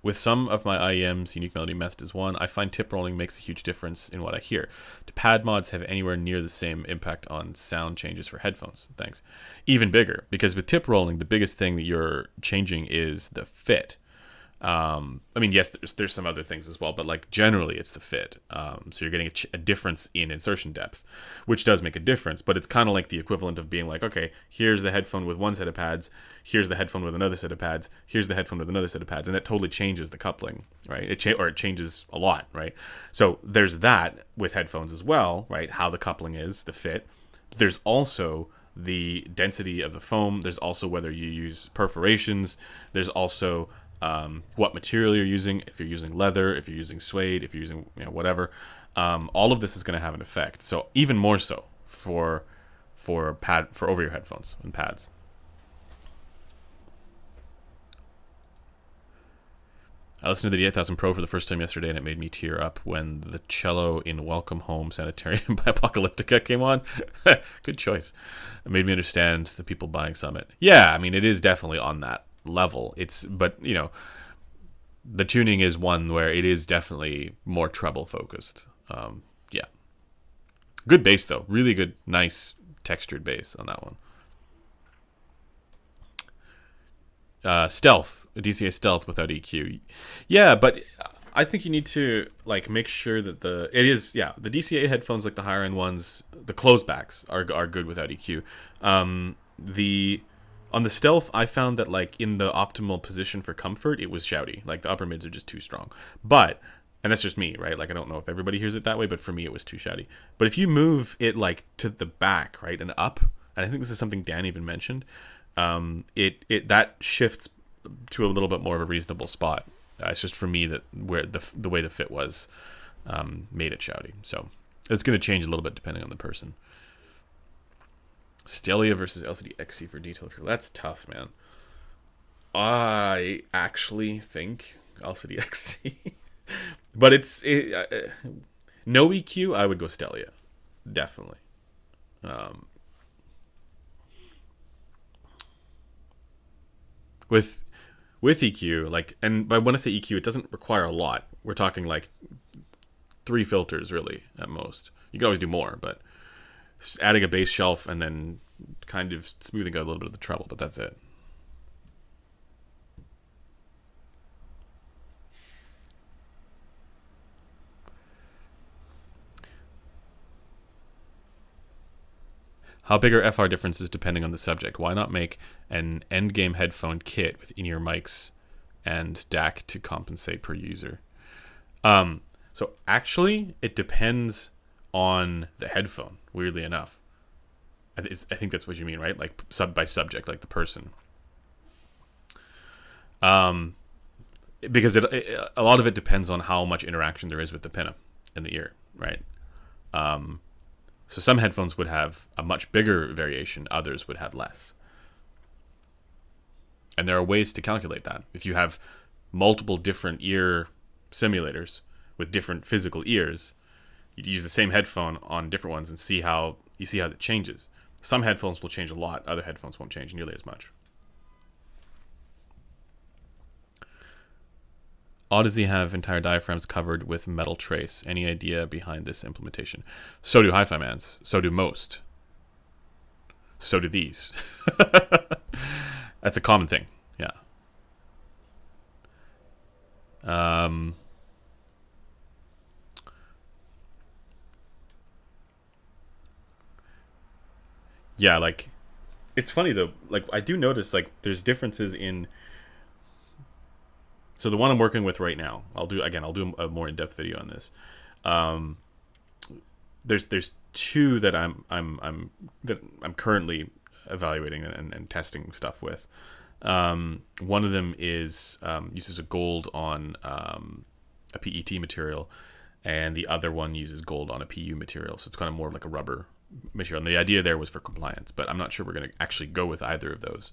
With some of my IEMs, Unique Melody Method is one, I find tip rolling makes a huge difference in what I hear. Do pad mods have anywhere near the same impact on sound changes for headphones? Thanks. Even bigger, because with tip rolling, the biggest thing that you're changing is the fit. I mean, yes, there's some other things as well, but like generally it's the fit. So you're getting a difference in insertion depth, which does make a difference, but it's kind of like the equivalent of being like, okay, here's the headphone with one set of pads, here's the headphone with another set of pads, here's the headphone with another set of pads, and that totally changes the coupling, right? It changes a lot, right? So there's that with headphones as well, right? How the coupling is, the fit. But there's also the density of the foam. There's also whether you use perforations. There's also what material you're using, if you're using leather, if you're using suede, if you're using whatever. All of this is going to have an effect. So even more so for over ear headphones and pads. I listened to the D8000 Pro for the first time yesterday, and it made me tear up when the cello in Welcome Home Sanitarium by Apocalyptica came on. Good choice. It made me understand the people buying Summit. Yeah, I mean, it is definitely on that level. But the tuning is one where it is definitely more treble focused. Yeah. Good bass, though. Really good, nice, textured bass on that one. Stealth, a DCA Stealth without EQ. Yeah, but I think you need to like make sure that the DCA headphones, like the higher end ones, the closed backs are good without EQ. On the Stealth, I found that like in the optimal position for comfort, it was shouty. Like the upper mids are just too strong. But and that's just me, right? Like I don't know if everybody hears it that way, but for me it was too shouty. But if you move it like to the back, right, and up, and I think this is something Dan even mentioned. That shifts to a little bit more of a reasonable spot. It's just for me that where the way the fit was made it shouty. So it's going to change a little bit depending on the person. Stelia versus LCD XC for detail. That's tough, man. I actually think LCD XC, but no EQ. I would go Stelia, definitely. With EQ, like, and when I say EQ, it doesn't require a lot. We're talking like 3 filters, really, at most. You can always do more, but adding a bass shelf and then kind of smoothing out a little bit of the treble, but that's it. How big are FR differences depending on the subject? Why not make an Endgame headphone kit with in-ear mics and DAC to compensate per user? So actually, it depends on the headphone, weirdly enough. I think that's what you mean, right? Like by subject, like the person. Because a lot of it depends on how much interaction there is with the pinna in the ear, right? So some headphones would have a much bigger variation, others would have less. And there are ways to calculate that. If you have multiple different ear simulators with different physical ears, you use the same headphone on different ones and see how it changes. Some headphones will change a lot, other headphones won't change nearly as much. Odyssey have entire diaphragms covered with metal trace. Any idea behind this implementation? So do hi-fi mans. So do most. So do these. That's a common thing. Yeah. Yeah, like, it's funny though. Like, I do notice like there's differences in. So the one I'm working with right now, I'll do a more in-depth video on this. There's two that I'm currently evaluating and testing stuff with. One of them is uses a gold on a PET material, and the other one uses gold on a PU material. So it's kind of more like a rubber material. And the idea there was for compliance, but I'm not sure we're going to actually go with either of those.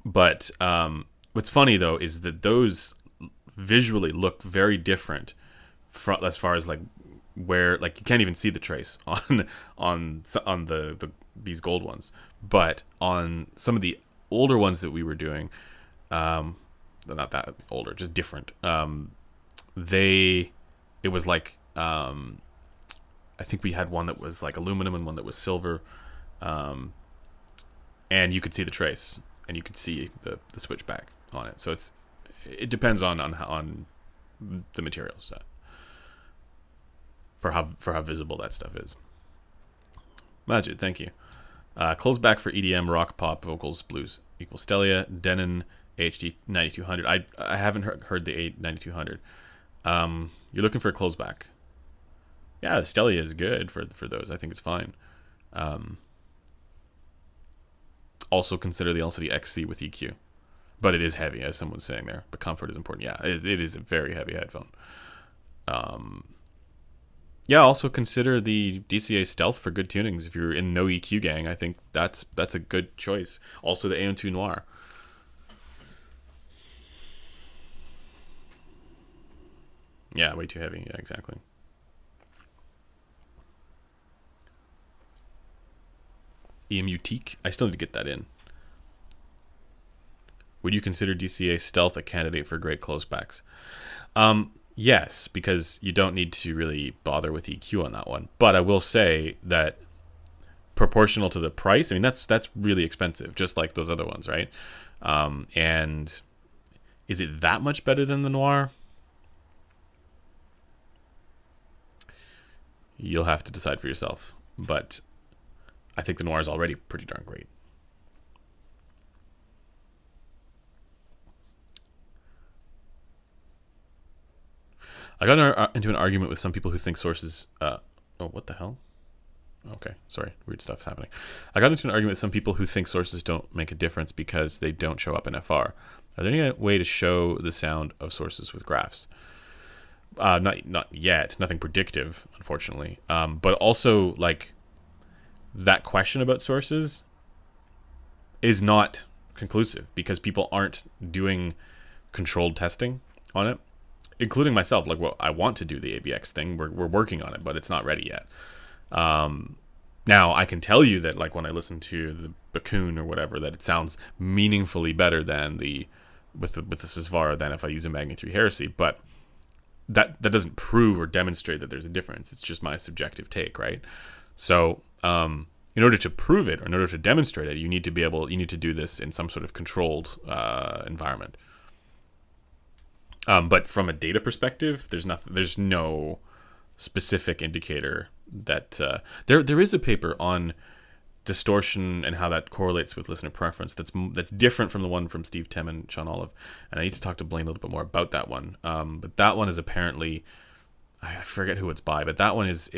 But what's funny though is that those visually look very different as far as like where, like, you can't even see the trace on these gold ones, but on some of the older ones that we were doing, not that older, just different, it was like, I think we had one that was like aluminum and one that was silver, and you could see the trace and you could see the switchback on it. So it depends on the materials for how visible that stuff is. Majid, thank you. Close back for EDM, rock, pop, vocals, blues equals Stelia, Denon, HD 9200. I haven't heard the 9200. You're looking for a close back. Yeah, the Stelia is good for those. I think it's fine. Also consider the LCD XC with EQ. But it is heavy, as someone's saying there. But comfort is important. Yeah, it is a very heavy headphone. Yeah, also consider the DCA Stealth for good tunings. If you're in no EQ gang, I think that's a good choice. Also the AM2 Noir. Yeah, way too heavy. Yeah, exactly. EMU Teak. I still need to get that in. Would you consider DCA Stealth a candidate for great closebacks? Yes, because you don't need to really bother with EQ on that one. But I will say that proportional to the price, I mean, that's really expensive, just like those other ones, right? And is it that much better than the Noir? You'll have to decide for yourself. But I think the Noir is already pretty darn great. I got into an argument with some people who think sources... oh, what the hell? Okay, sorry. Weird stuff happening. I got into an argument with some people who think sources don't make a difference because they don't show up in FR. Are there any way to show the sound of sources with graphs? Not yet. Nothing predictive, unfortunately. But also, like, that question about sources is not conclusive because people aren't doing controlled testing on it. Including myself, like, well, I want to do the ABX thing. We're working on it, but it's not ready yet. Now, I can tell you that, like, when I listen to the Bakun or whatever, that it sounds meaningfully better than with the Sysvara than if I use a Magni 3 Heresy. But that doesn't prove or demonstrate that there's a difference. It's just my subjective take, right? So, in order to prove it or in order to demonstrate it, you need to do this in some sort of controlled environment. But from a data perspective, there's no specific indicator that there is a paper on distortion and how that correlates with listener preference. That's different from the one from Steve Tem and Sean Olive, and I need to talk to Blaine a little bit more about that one. But that one is apparently, I forget who it's by, but that one is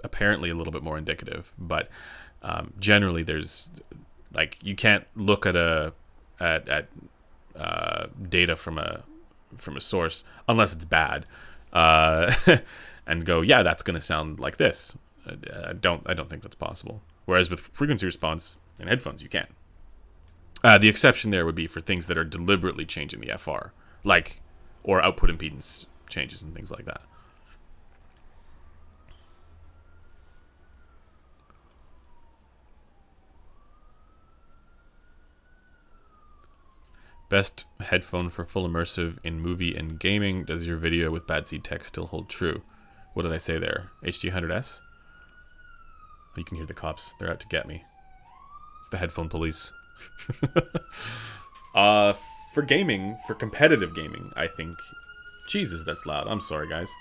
apparently a little bit more indicative. But generally, there's, like, you can't look at data from a source unless it's bad, and go, yeah, that's going to sound like this. I don't think that's possible. Whereas with frequency response in headphones, you can. The exception there would be for things that are deliberately changing the FR, like, or output impedance changes and things like that. Best headphone for full immersive in movie and gaming. Does your video with bad seed text still hold true? What did I say there? HD100S? You can hear the cops. They're out to get me. It's the headphone police. For gaming, for competitive gaming, I think... Jesus, that's loud. I'm sorry, guys.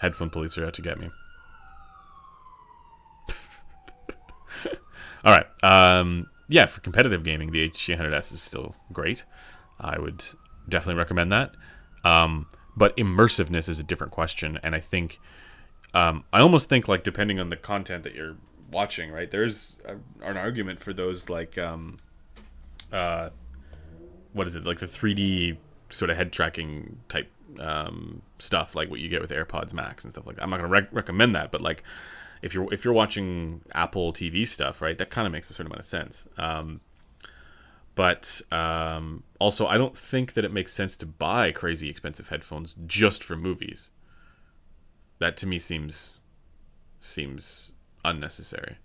Headphone police are out to get me. All right. Yeah, for competitive gaming, the HD100S is still great. I would definitely recommend that. But immersiveness is a different question, and I think I almost think, like, depending on the content that you're watching, right? There's an argument for those, like what is it, like the 3D sort of head tracking type stuff, like what you get with AirPods Max and stuff like that. I'm not going to recommend that, but like if you're watching Apple TV stuff, right, that kind of makes a certain amount of sense. But also, I don't think that it makes sense to buy crazy expensive headphones just for movies. That to me seems unnecessary.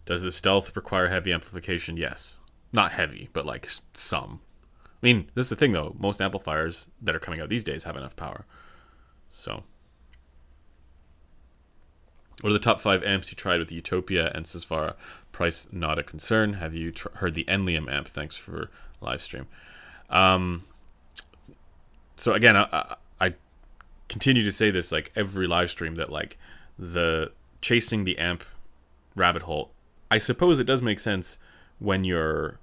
Does the stealth require heavy amplification? Yes. Not heavy, but like some. I mean, this is the thing though. Most amplifiers that are coming out these days have enough power. So, what are the top 5 amps you tried with the Utopia and Sysvara? Price not a concern. Have you heard the Endgame amp? Thanks for live stream. So again, I continue to say this like every live stream, that like the chasing the amp rabbit hole, I suppose it does make sense when you're,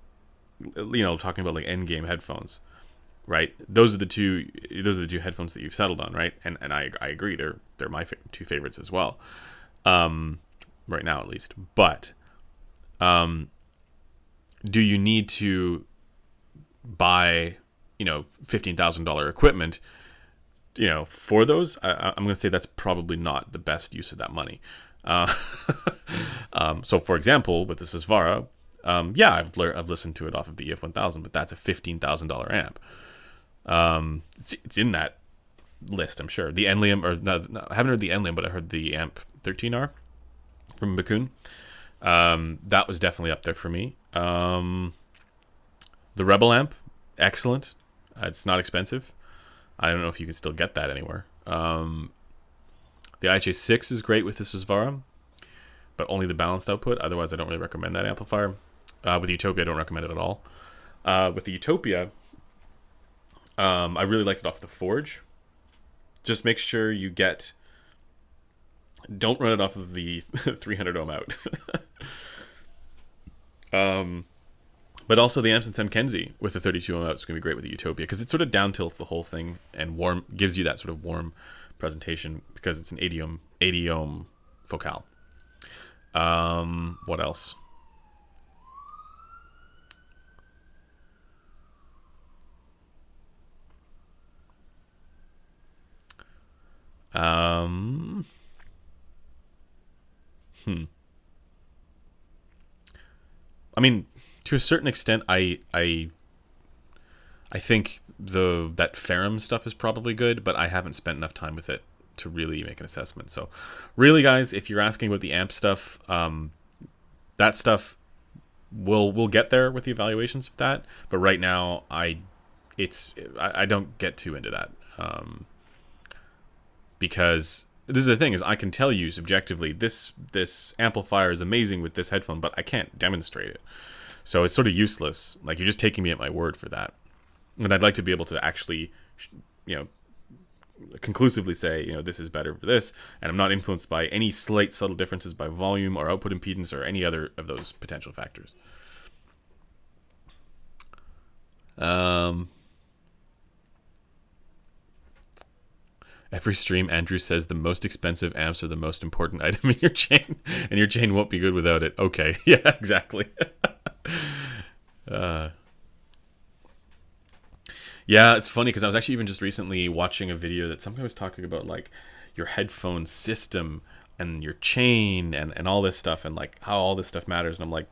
talking about like Endgame headphones, right? Those are the two headphones that you've settled on, right? And I agree, they're my two favorites as well, right now at least. But do you need to buy $15,000 equipment for those? I'm going to say that's probably not the best use of that money. So for example, with the Sysvara, I've listened to it off of the EF1000, but that's a $15,000 amp. It's in that list, I'm sure. The Enlium, or no, I haven't heard the Enlium, but I heard the Amp 13R from Bakun. That was definitely up there for me. The Rebel amp, excellent. It's not expensive. I don't know if you can still get that anywhere. The IHA6 is great with the Sysvara, but only the balanced output. Otherwise, I don't really recommend that amplifier. With the Utopia, I don't recommend it at all. With the Utopia, I really liked it off the Forge. Just make sure you don't run it off of the 300 ohm out. But also the Amp-Sense Kenzie with the 32 ohm out is going to be great with the Utopia, because it sort of down tilts the whole thing and gives you that sort of warm presentation because it's an 80 ohm focal. What else? I mean, to a certain extent, I think that Ferrum stuff is probably good, but I haven't spent enough time with it to really make an assessment. So, really, guys, if you're asking about the amp stuff, that stuff we'll get there with the evaluations of that. But right now, I don't get too into that, because this is the thing: is I can tell you subjectively this amplifier is amazing with this headphone, but I can't demonstrate it. So it's sort of useless. Like, you're just taking me at my word for that. And I'd like to be able to actually, conclusively say, this is better for this, and I'm not influenced by any slight subtle differences by volume or output impedance or any other of those potential factors. Every stream, Andrew says the most expensive amps are the most important item in your chain, and your chain won't be good without it. Okay, yeah, exactly. uh, yeah, it's funny because I was actually even just recently watching a video that some guy was talking about like your headphone system and your chain and all this stuff and like how all this stuff matters. And I'm like,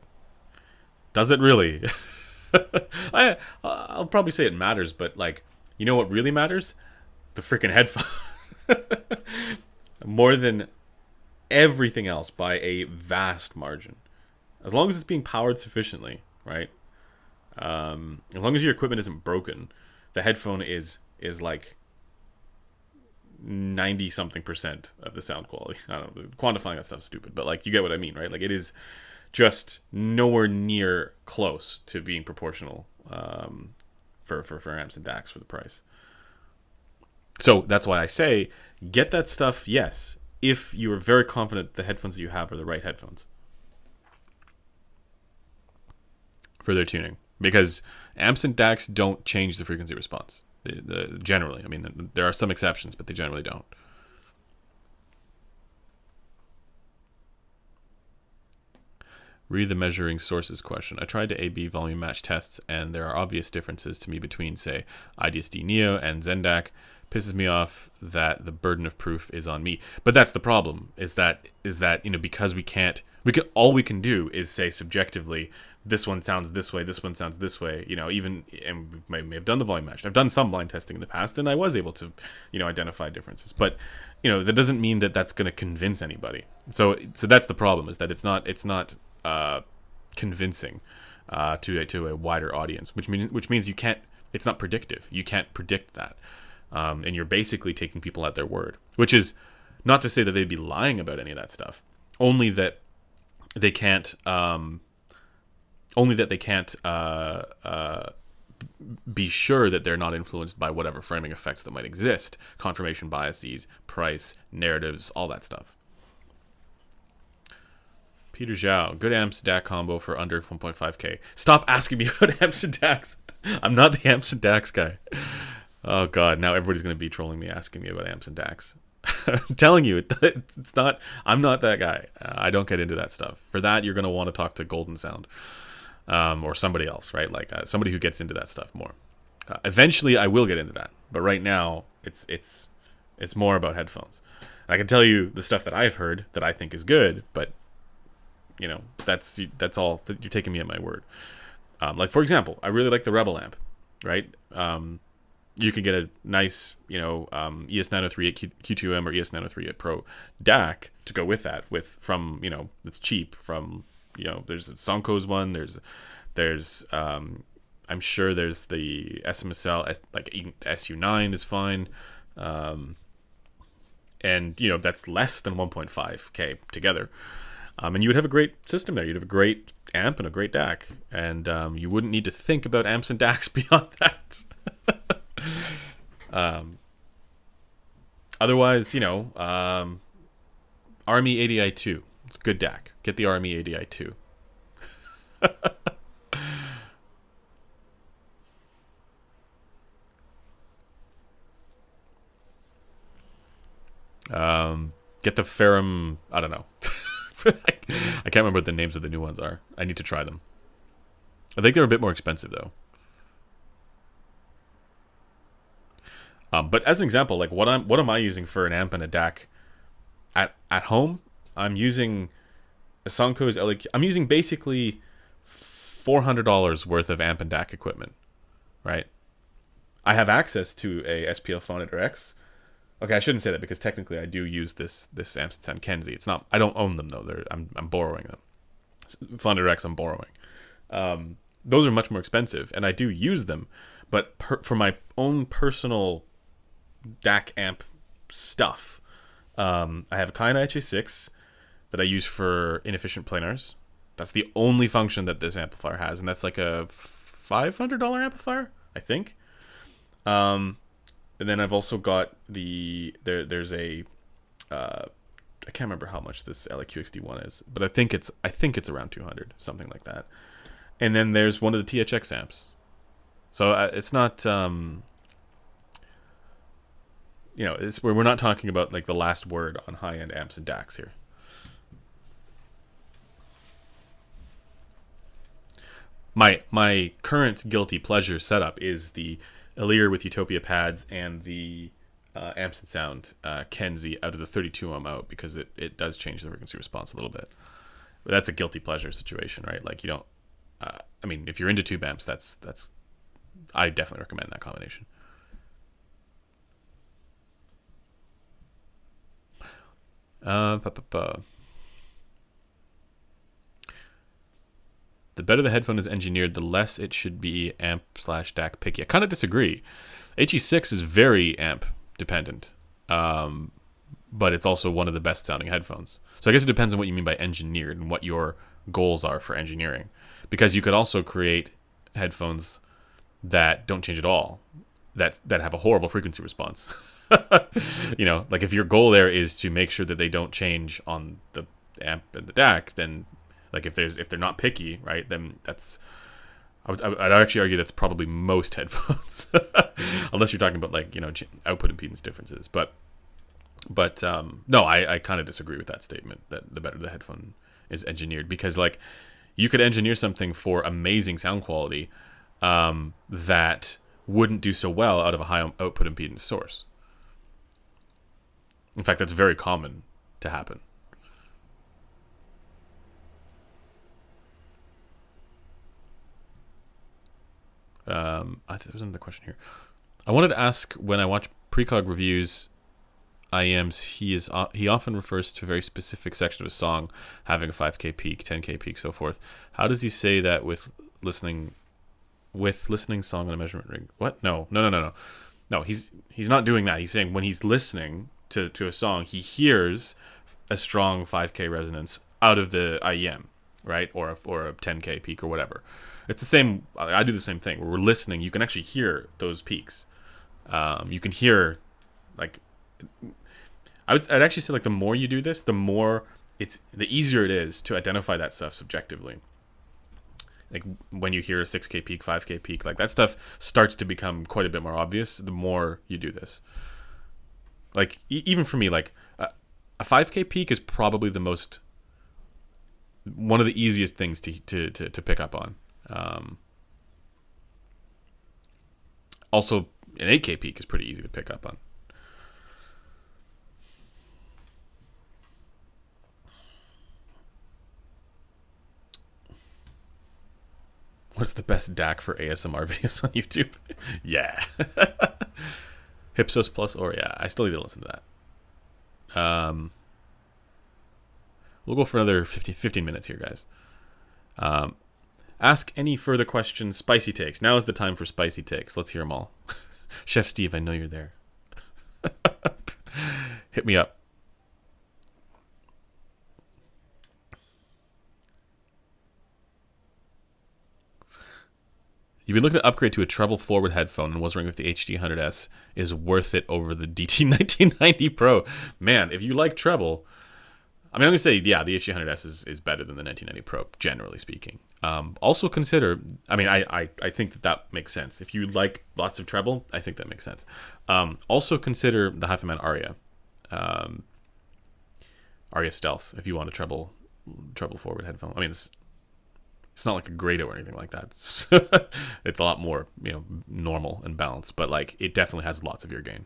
does it really? I'll probably say it matters, but like, you know what really matters? The freaking headphone. More than everything else by a vast margin. As long as it's being powered sufficiently, right? As long as your equipment isn't broken, the headphone is like 90 something percent of the sound quality. I don't know, quantifying that stuff's stupid, but like you get what I mean, right? Like it is just nowhere near close to being proportional for amps and DACs for the price. So that's why I say get that stuff, yes, if you are very confident the headphones that you have are the right headphones for their tuning. Because amps and DACs don't change the frequency response. Generally. I mean, there are some exceptions, but they generally don't. Read the measuring sources question. I tried to A/B volume match tests, and there are obvious differences to me between, say, IDSD Neo and Zendac. Pisses me off that the burden of proof is on me. But that's the problem. Is that because we can all we can do is say subjectively, this one sounds this way, this one sounds this way. Even and we may have done the volume match. I've done some blind testing in the past, and I was able to identify differences. But that doesn't mean that that's going to convince anybody. So that's the problem. Is that it's not convincing to a wider audience, which means you can't. It's not predictive. You can't predict that, and you're basically taking people at their word. Which is not to say that they'd be lying about any of that stuff. Only that they can't. Be sure that they're not influenced by whatever framing effects that might exist, confirmation biases, price, narratives, all that stuff. Peter Zhao, good amps DAC combo for under 1.5k. Stop asking me about amps and DACs. I'm not the amps and DACs guy. Oh god, now everybody's going to be trolling me asking me about amps and DACs. I'm telling you, it's not. I'm not that guy. I don't get into that stuff. For that, you're going to want to talk to Golden Sound. Or somebody else, right? Like somebody who gets into that stuff more. Eventually, I will get into that, but right now, it's more about headphones. I can tell you the stuff that I've heard that I think is good, but that's all. You're taking me at my word. Like for example, I really like the Rebel amp, right? You can get a nice, ES903 Q2M or ES903 Pro DAC to go with that. It's cheap from. There's a Sonko's one. There's I'm sure there's the SMSL, like SU9 is fine. And that's less than 1.5k together. And you would have a great system there. You'd have a great amp and a great DAC. And you wouldn't need to think about amps and DACs beyond that. Otherwise, Army ADI2. It's a good DAC. Get the Army ADI2. Get the Ferrum. I don't know. I can't remember what the names of the new ones are. I need to try them. I think they're a bit more expensive though. But as an example, like what am I using for an amp and a DAC at home? I'm using a Sonko's LEQ. I'm using basically $400 worth of amp and DAC equipment, right? I have access to a SPL Phonitor X. Okay, I shouldn't say that because technically I do use this amp sound Kenzie. It's not. I don't own them though. I'm borrowing them. Phonitor X I'm borrowing. Those are much more expensive, and I do use them. But for my own personal DAC amp stuff, I have a Kayana HA6 that I use for inefficient planars. That's the only function that this amplifier has, and that's like a $500 amplifier, I think. And then I've also got there's a I can't remember how much this LAQXD1 is, but I think it's around 200, something like that. And then there's one of the THX amps. So it's not we're not talking about like the last word on high end amps and DACs here. My current guilty pleasure setup is the Alire with Utopia pads and the Amps and Sound Kenzie out of the 32 ohm out, because it does change the frequency response a little bit. But that's a guilty pleasure situation, right? Like you don't. I mean, if you're into tube amps, that's I definitely recommend that combination. Uh, pa, pa, pa. The better the headphone is engineered, the less it should be amp/DAC picky. I kind of disagree. HE6 is very amp dependent, but it's also one of the best sounding headphones. So I guess it depends on what you mean by engineered and what your goals are for engineering. Because you could also create headphones that don't change at all, that have a horrible frequency response. Like if your goal there is to make sure that they don't change on the amp and the DAC, then like if they're not picky, right, then that's I'd actually argue that's probably most headphones, unless you're talking about like output impedance differences. But no, I kind of disagree with that statement that the better the headphone is engineered, because like you could engineer something for amazing sound quality that wouldn't do so well out of a high output impedance source. In fact, that's very common to happen. There's another question here. I wanted to ask, when I watch precog reviews, IEMs, he often refers to a very specific section of a song having a 5K peak, 10K peak, so forth. How does he say that with listening song on a measurement rig? What? No. No, he's not doing that. He's saying when he's listening to a song, he hears a strong 5K resonance out of the IEM, right? Or a 10K peak or whatever. It's the same. I do the same thing. Where we're listening, you can actually hear those peaks. You can hear, like, I'd actually say, like, the more you do this, the easier it is to identify that stuff subjectively. Like when you hear a 6K peak, 5K peak, like that stuff starts to become quite a bit more obvious the more you do this. Like even for me, like a 5K peak is probably one of the easiest things to pick up on. Also, an 8K peak is pretty easy to pick up on. What's the best DAC for ASMR videos on YouTube? Yeah. Hypsos Plus, or yeah, I still need to listen to that. We'll go for another 15 minutes here, guys. Ask any further questions, spicy takes. Now is the time for spicy takes. Let's hear them all. Chef Steve, I know you're there. Hit me up. You've been looking to upgrade to a treble forward headphone and was wondering if the HD100S is worth it over the DT1990 Pro. Man, if you like treble, I mean, I'm going to say, yeah, the HD100S is better than the 1990 Pro, generally speaking. Also consider, I mean, I think that makes sense. If you like lots of treble, I think that makes sense. Also consider the Hi-Fi Aria. Aria Stealth, if you want a treble forward headphone. I mean, it's not like a Grado or anything like that. It's a lot more, normal and balanced, but like it definitely has lots of ear gain.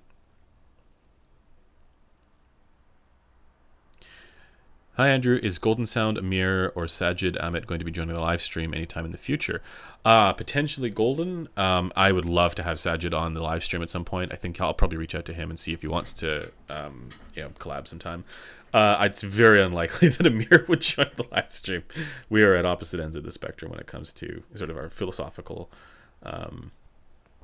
Hi Andrew, is Golden Sound, Amir, or Sajid Ahmed going to be joining the live stream anytime in the future? Potentially Golden. I would love to have Sajid on the live stream at some point. I think I'll probably reach out to him and see if he wants to, collab sometime. It's very unlikely that Amir would join the live stream. We are at opposite ends of the spectrum when it comes to sort of our philosophical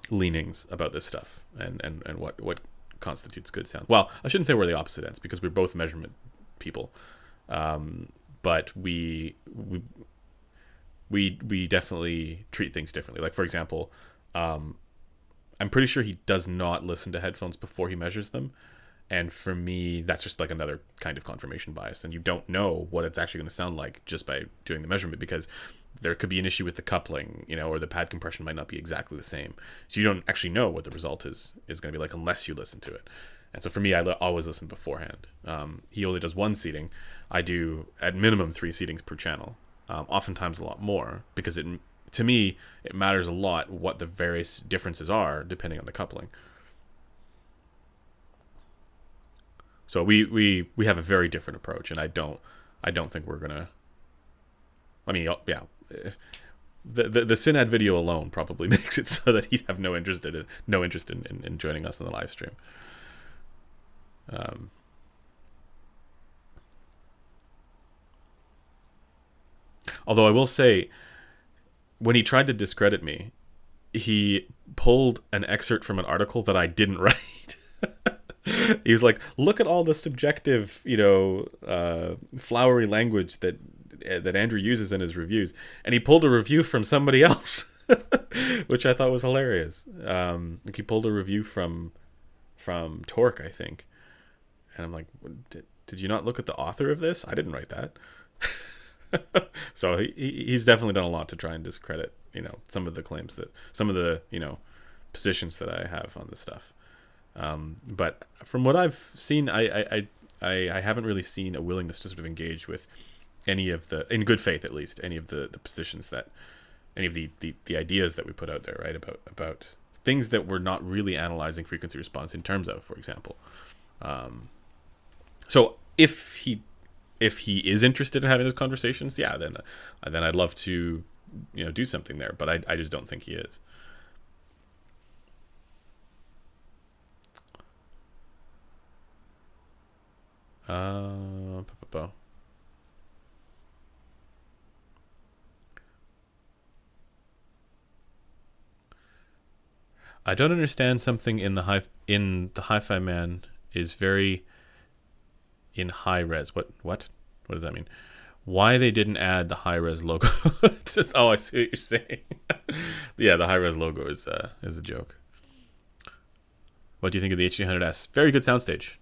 leanings about this stuff and what constitutes good sound. Well, I shouldn't say we're the opposite ends because we're both measurement people. But we definitely treat things differently. Like, for example, I'm pretty sure he does not listen to headphones before he measures them. And for me, that's just like another kind of confirmation bias. And you don't know what it's actually going to sound like just by doing the measurement, because there could be an issue with the coupling, or the pad compression might not be exactly the same. So you don't actually know what the result is going to be like unless you listen to it. And so for me, I always listen beforehand. He only does one seating. I do at minimum 3 seatings per channel, oftentimes a lot more, because to me it matters a lot what the various differences are depending on the coupling. So we have a very different approach, and I don't think we're gonna. I mean, yeah, the Synad video alone probably makes it so that he'd have no interest in joining us in the live stream. Although I will say, when he tried to discredit me, he pulled an excerpt from an article that I didn't write. He was like, look at all the subjective, flowery language that Andrew uses in his reviews. And he pulled a review from somebody else, which I thought was hilarious. He pulled a review from Torque, I think. And I'm like, did you not look at the author of this? I didn't write that. So he's definitely done a lot to try and discredit, some of the claims some of the, positions that I have on this stuff. But from what I've seen, I haven't really seen a willingness to sort of engage with any of in good faith at least, any of the positions that, any of the ideas that we put out there, right, about things that we're not really analyzing frequency response in terms of, for example. So if he is interested in having those conversations, yeah, then I'd love to, do something there. But I just don't think he is. I don't understand something in the Hi-Fi Man is very in high res. What does that mean? Why they didn't add the high res logo? Oh, I see what you're saying. Yeah, the high res logo is a joke. What do you think of the H300S? Very good soundstage,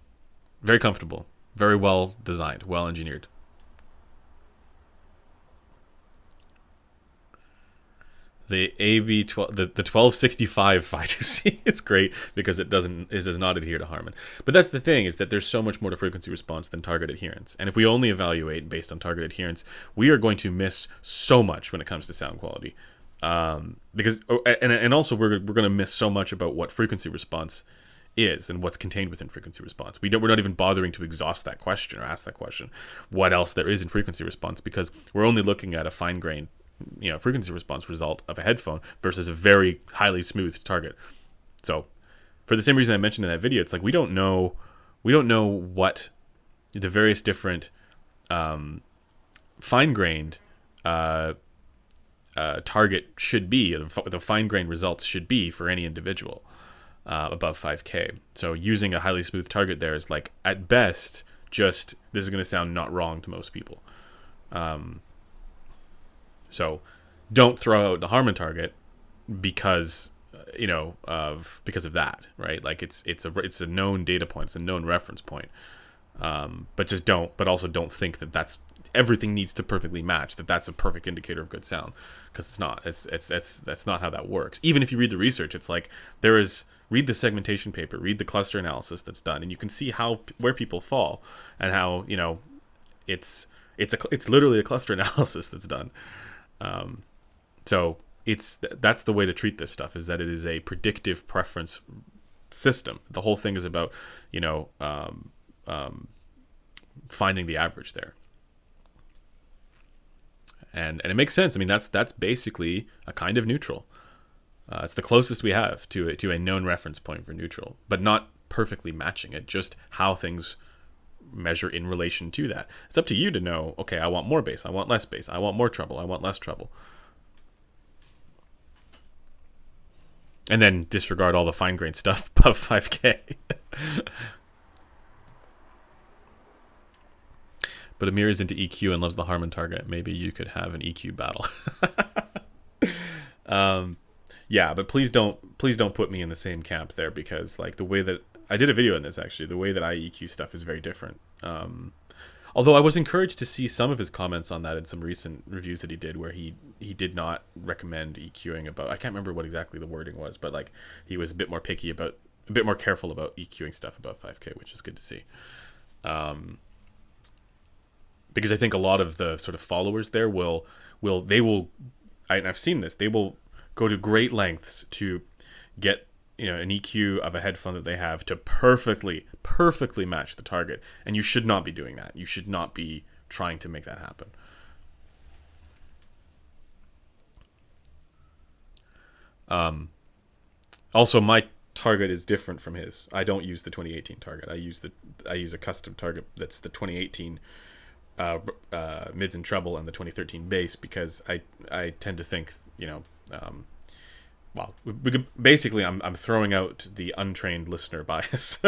very comfortable, very well designed, well engineered. The AB12, the 1265 Phi2C is great because it does not adhere to Harman. But that's the thing, is that there's so much more to frequency response than target adherence. And if we only evaluate based on target adherence, we are going to miss so much when it comes to sound quality. Because also we're going to miss so much about what frequency response is and what's contained within frequency response. We're not even bothering to exhaust that question or ask that question, what else there is in frequency response, because we're only looking at a fine-grained frequency response result of a headphone versus a very highly smooth target. So for the same reason I mentioned in that video, it's like we don't know what the various different fine-grained target should be, the fine-grained results should be for any individual above 5K. So using a highly smooth target there is like, at best, just, this is going to sound not wrong to most people. So don't throw out the Harman target because of that, right? Like it's a known data point, it's a known reference point. But also don't think that that's everything needs to perfectly match, that's a perfect indicator of good sound, because it's not. That's not how that works. Even if you read the research, it's like read the segmentation paper, read the cluster analysis that's done, and you can see where people fall and how it's literally a cluster analysis that's done. So that's the way to treat this stuff, is that it is a predictive preference system. The whole thing is about finding the average there, and it makes sense. I mean, that's basically a kind of neutral. It's the closest we have to a known reference point for neutral, but not perfectly matching it. Just how things measure in relation to that. It's up to you to know, okay, I want more bass, I want less bass, I want more treble, I want less treble. And then disregard all the fine-grained stuff above 5K. But Amir is into EQ and loves the Harman target. Maybe you could have an EQ battle. Yeah, but please don't put me in the same camp there, because like the way that I did a video on this, actually, the way that I EQ stuff is very different. Although I was encouraged to see some of his comments on that in some recent reviews that he did, where he did not recommend EQing about, I can't remember what exactly the wording was, but like he was a bit more picky about a bit more careful about EQing stuff above 5K, which is good to see. Because I think a lot of the sort of followers there I've seen this, they will go to great lengths to get an EQ of a headphone that they have to perfectly match the target, and you should not be doing that. You should not be trying to make that happen. Also, my target is different from his. I don't use the 2018 target. I use a custom target that's the 2018 mids and treble and the 2013 bass, because I tend to think, basically I'm throwing out the untrained listener bias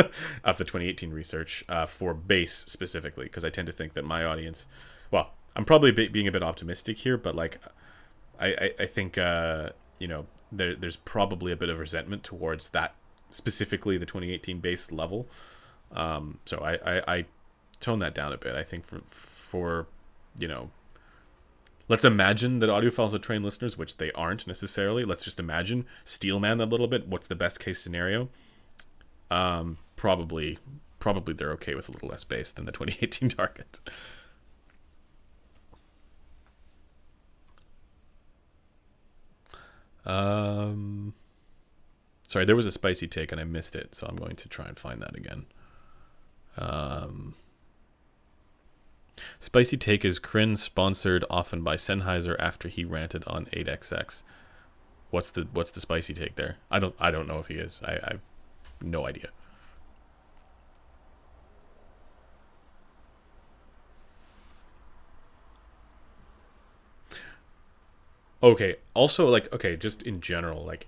of the 2018 research for bass specifically, because I tend to think that my audience, well, I'm probably being a bit optimistic here, but like I think there's probably a bit of resentment towards that, specifically the 2018 bass level. So I tone that down a bit. I think for let's imagine that audiophiles are trained listeners, which they aren't necessarily. Let's just imagine steelman that a little bit. What's the best case scenario? Probably they're okay with a little less bass than the 2018 target. Sorry, there was a spicy take and I missed it, so I'm going to try and find that again. Spicy take is Kryn sponsored often by Sennheiser after he ranted on 8XX. What's the spicy take there? I don't know if he is. I've no idea. Okay, also, like, okay, just in general, like,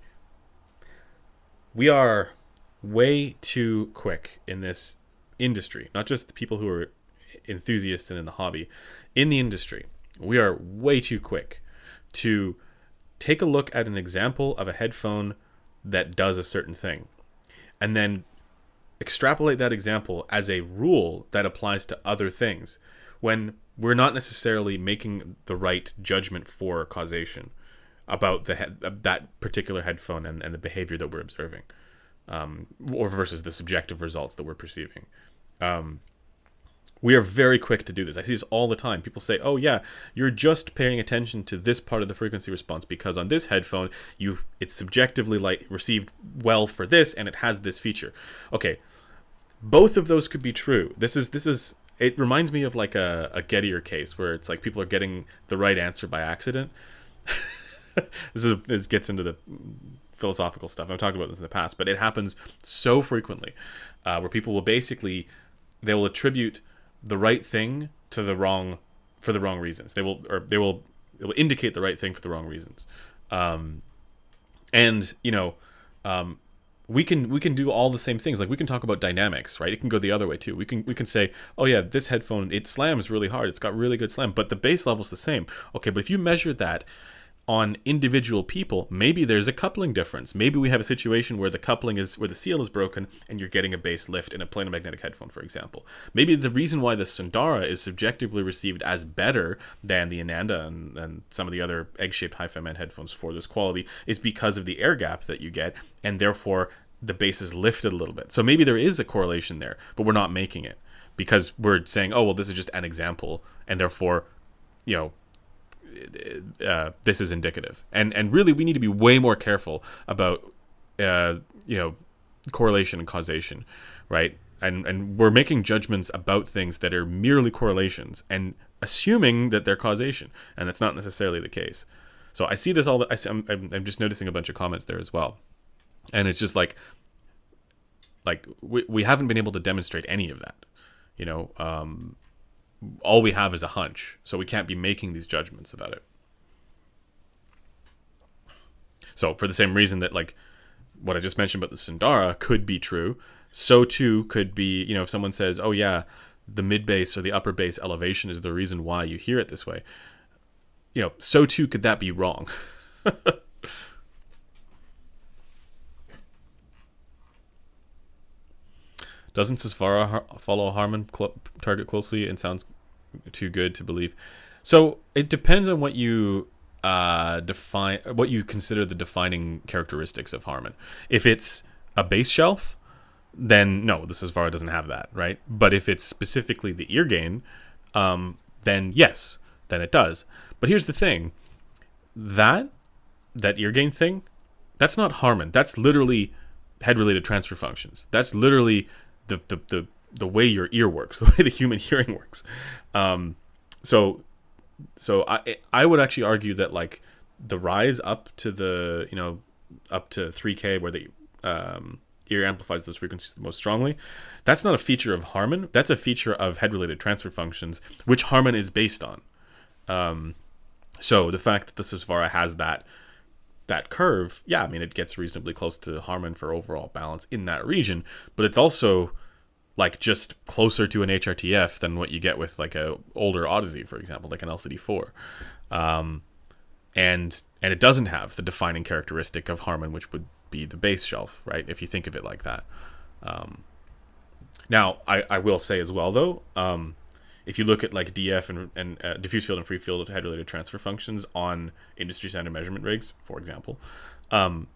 we are way too quick in this industry, not just the people who are enthusiasts and in the hobby. In the industry, we are way too quick to take a look at an example of a headphone that does a certain thing, and then extrapolate that example as a rule that applies to other things, when we're not necessarily making the right judgment for causation about that particular headphone and the behavior that we're observing, or versus the subjective results that we're perceiving. We are very quick to do this. I see this all the time. People say, oh yeah, you're just paying attention to this part of the frequency response because on this headphone, it's subjectively received well for this, and it has this feature. Okay, both of those could be true. It reminds me of like a Gettier case where it's like people are getting the right answer by accident. This gets into the philosophical stuff. I've talked about this in the past, but it happens so frequently where people will they will attribute the right thing to the wrong reasons. They will indicate the right thing for the wrong reasons. We can do all the same things. Like, we can talk about dynamics, right? It can go the other way too. We can say, oh yeah, this headphone, it slams really hard. It's got really good slam, but the bass level's the same. Okay, but if you measure that on individual people, maybe there's a coupling difference. Maybe we have a situation where where the seal is broken and you're getting a bass lift in a planar magnetic headphone, for example. Maybe the reason why the Sundara is subjectively received as better than the Ananda and some of the other egg-shaped hi-fi man headphones for this quality is because of the air gap that you get, and therefore the bass is lifted a little bit. So maybe there is a correlation there, but we're not making it because we're saying, oh, well, this is just an example, and therefore, this is indicative. And really, we need to be way more careful about, correlation and causation, right? And we're making judgments about things that are merely correlations and assuming that they're causation, and that's not necessarily the case. So I see this I'm just noticing a bunch of comments there as well. And it's just like we haven't been able to demonstrate any of that, all we have is a hunch, so we can't be making these judgments about it. So for the same reason that, like, what I just mentioned about the Sundara could be true, so too could be, if someone says, oh yeah, the mid bass or the upper bass elevation is the reason why you hear it this way, so too could that be wrong. Doesn't Sisvara follow Harman target closely and sounds too good to believe? So it depends on what you what you consider the defining characteristics of Harman. If it's a bass shelf, then no, the Susvara doesn't have that, right? But if it's specifically the ear gain, then yes, then it does. But here's the thing: that ear gain thing, that's not Harman. That's literally head-related transfer functions. That's literally the way your ear works, the way the human hearing works. Um, so I would actually argue that like the rise up to the up to 3K where the ear amplifies those frequencies the most strongly, that's not a feature of Harman. That's a feature of head-related transfer functions, which Harman is based on. So the fact that the Susvara has that curve, yeah, I mean it gets reasonably close to Harman for overall balance in that region, but it's also like just closer to an HRTF than what you get with like a older Odyssey, for example, like an LCD4. And it doesn't have the defining characteristic of Harman, which would be the bass shelf, right? If you think of it like that. Now, I will say as well, though, if you look at like DF and diffuse field and free field head-related transfer functions on industry standard measurement rigs, for example,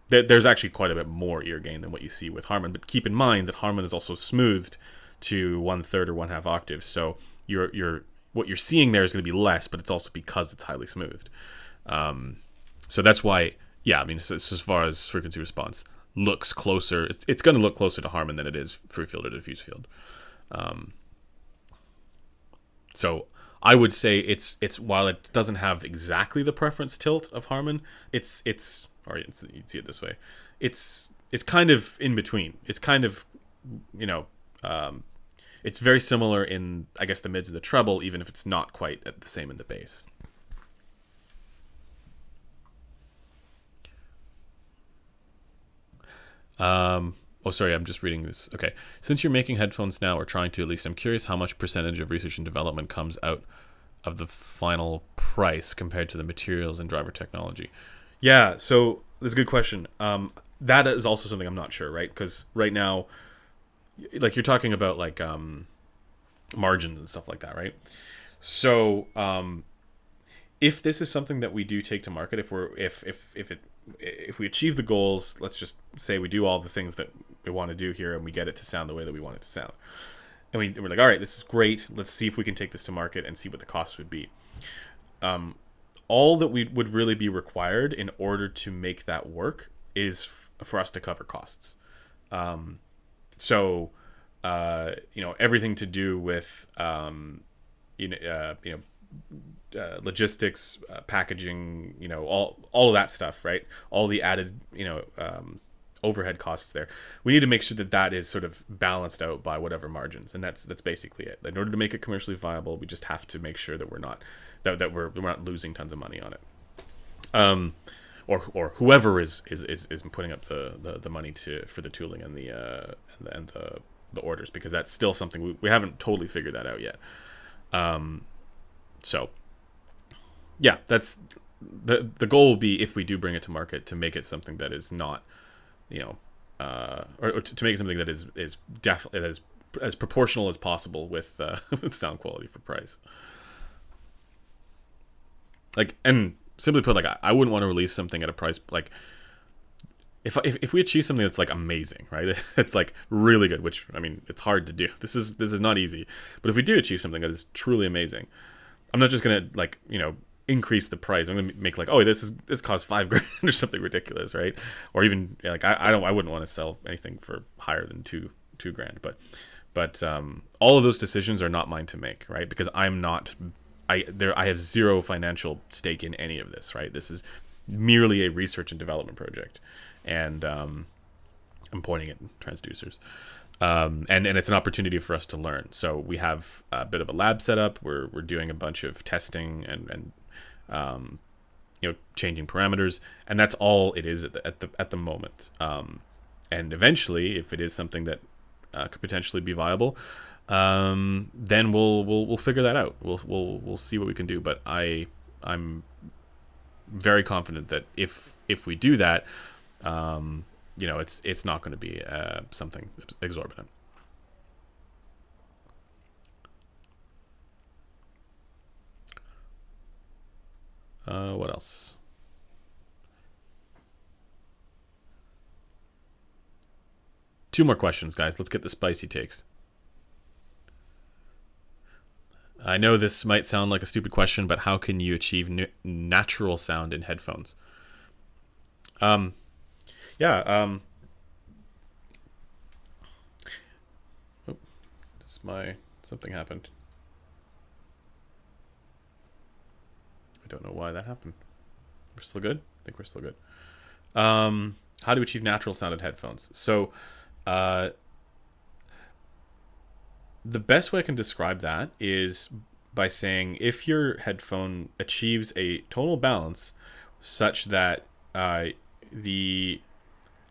there's actually quite a bit more ear gain than what you see with Harman. But keep in mind that Harman is also smoothed to 1/3 or 1/2 octaves, so what you're seeing there is going to be less, but it's also because it's highly smoothed. So that's why, yeah, I mean, so as far as frequency response looks closer, it's going to look closer to Harman than it is free field or diffuse field. So I would say it's while it doesn't have exactly the preference tilt of Harman, it's or you'd see it this way, it's kind of in between. It's kind of, it's very similar in, I guess, the mids and the treble, even if it's not quite at the same in the bass. Oh, sorry, I'm just reading this. Okay. Since you're making headphones now, or trying to at least, I'm curious how much percentage of research and development comes out of the final price compared to the materials and driver technology. Yeah, so that's a good question. That is also something I'm not sure, right? Because right now, like you're talking about like margins and stuff like that, right? So if this is something that we do take to market, if we achieve the goals, let's just say we do all the things that we want to do here and we get it to sound the way that we want it to sound. And we're like, all right, this is great. Let's see if we can take this to market and see what the cost would be. All that we would really be required in order to make that work is for us to cover costs. So, everything to do with, logistics, packaging, all of that stuff, right? All the added, overhead costs there. We need to make sure that is sort of balanced out by whatever margins, and that's basically it. In order to make it commercially viable, we just have to make sure that we're not not losing tons of money on it. Or whoever is putting up the money for the tooling and the orders, because that's still something we haven't totally figured that out yet. So yeah, that's the goal will be, if we do bring it to market, to make it something that is not, or to make it something that is definitely as proportional as possible with with sound quality for price. Like, and simply put, like I wouldn't want to release something at a price like, if we achieve something that's like amazing, right? It's like really good, which, I mean, it's hard to do. This is not easy. But if we do achieve something that is truly amazing, I'm not just gonna like, increase the price. I'm gonna make like, oh, this costs $5,000 or something ridiculous, right? Or even like I wouldn't want to sell anything for higher than $2,000. But all of those decisions are not mine to make, right? Because I have zero financial stake in any of this, right? This is merely a research and development project, and I'm pointing at transducers. And it's an opportunity for us to learn. So we have a bit of a lab set up. We're doing a bunch of testing and changing parameters, and that's all it is at the moment. And eventually, if it is something that could potentially be viable, then we'll figure that out. We'll see what we can do. But I'm very confident that if we do that, it's not going to be something exorbitant. What else? Two more questions, guys. Let's get the spicy takes. I know this might sound like a stupid question, but how can you achieve natural sound in headphones? Um, yeah. Oh, something happened. I don't know why that happened. We're still good. I think we're still good. How to achieve natural sound in headphones. So, the best way I can describe that is by saying if your headphone achieves a tonal balance such that there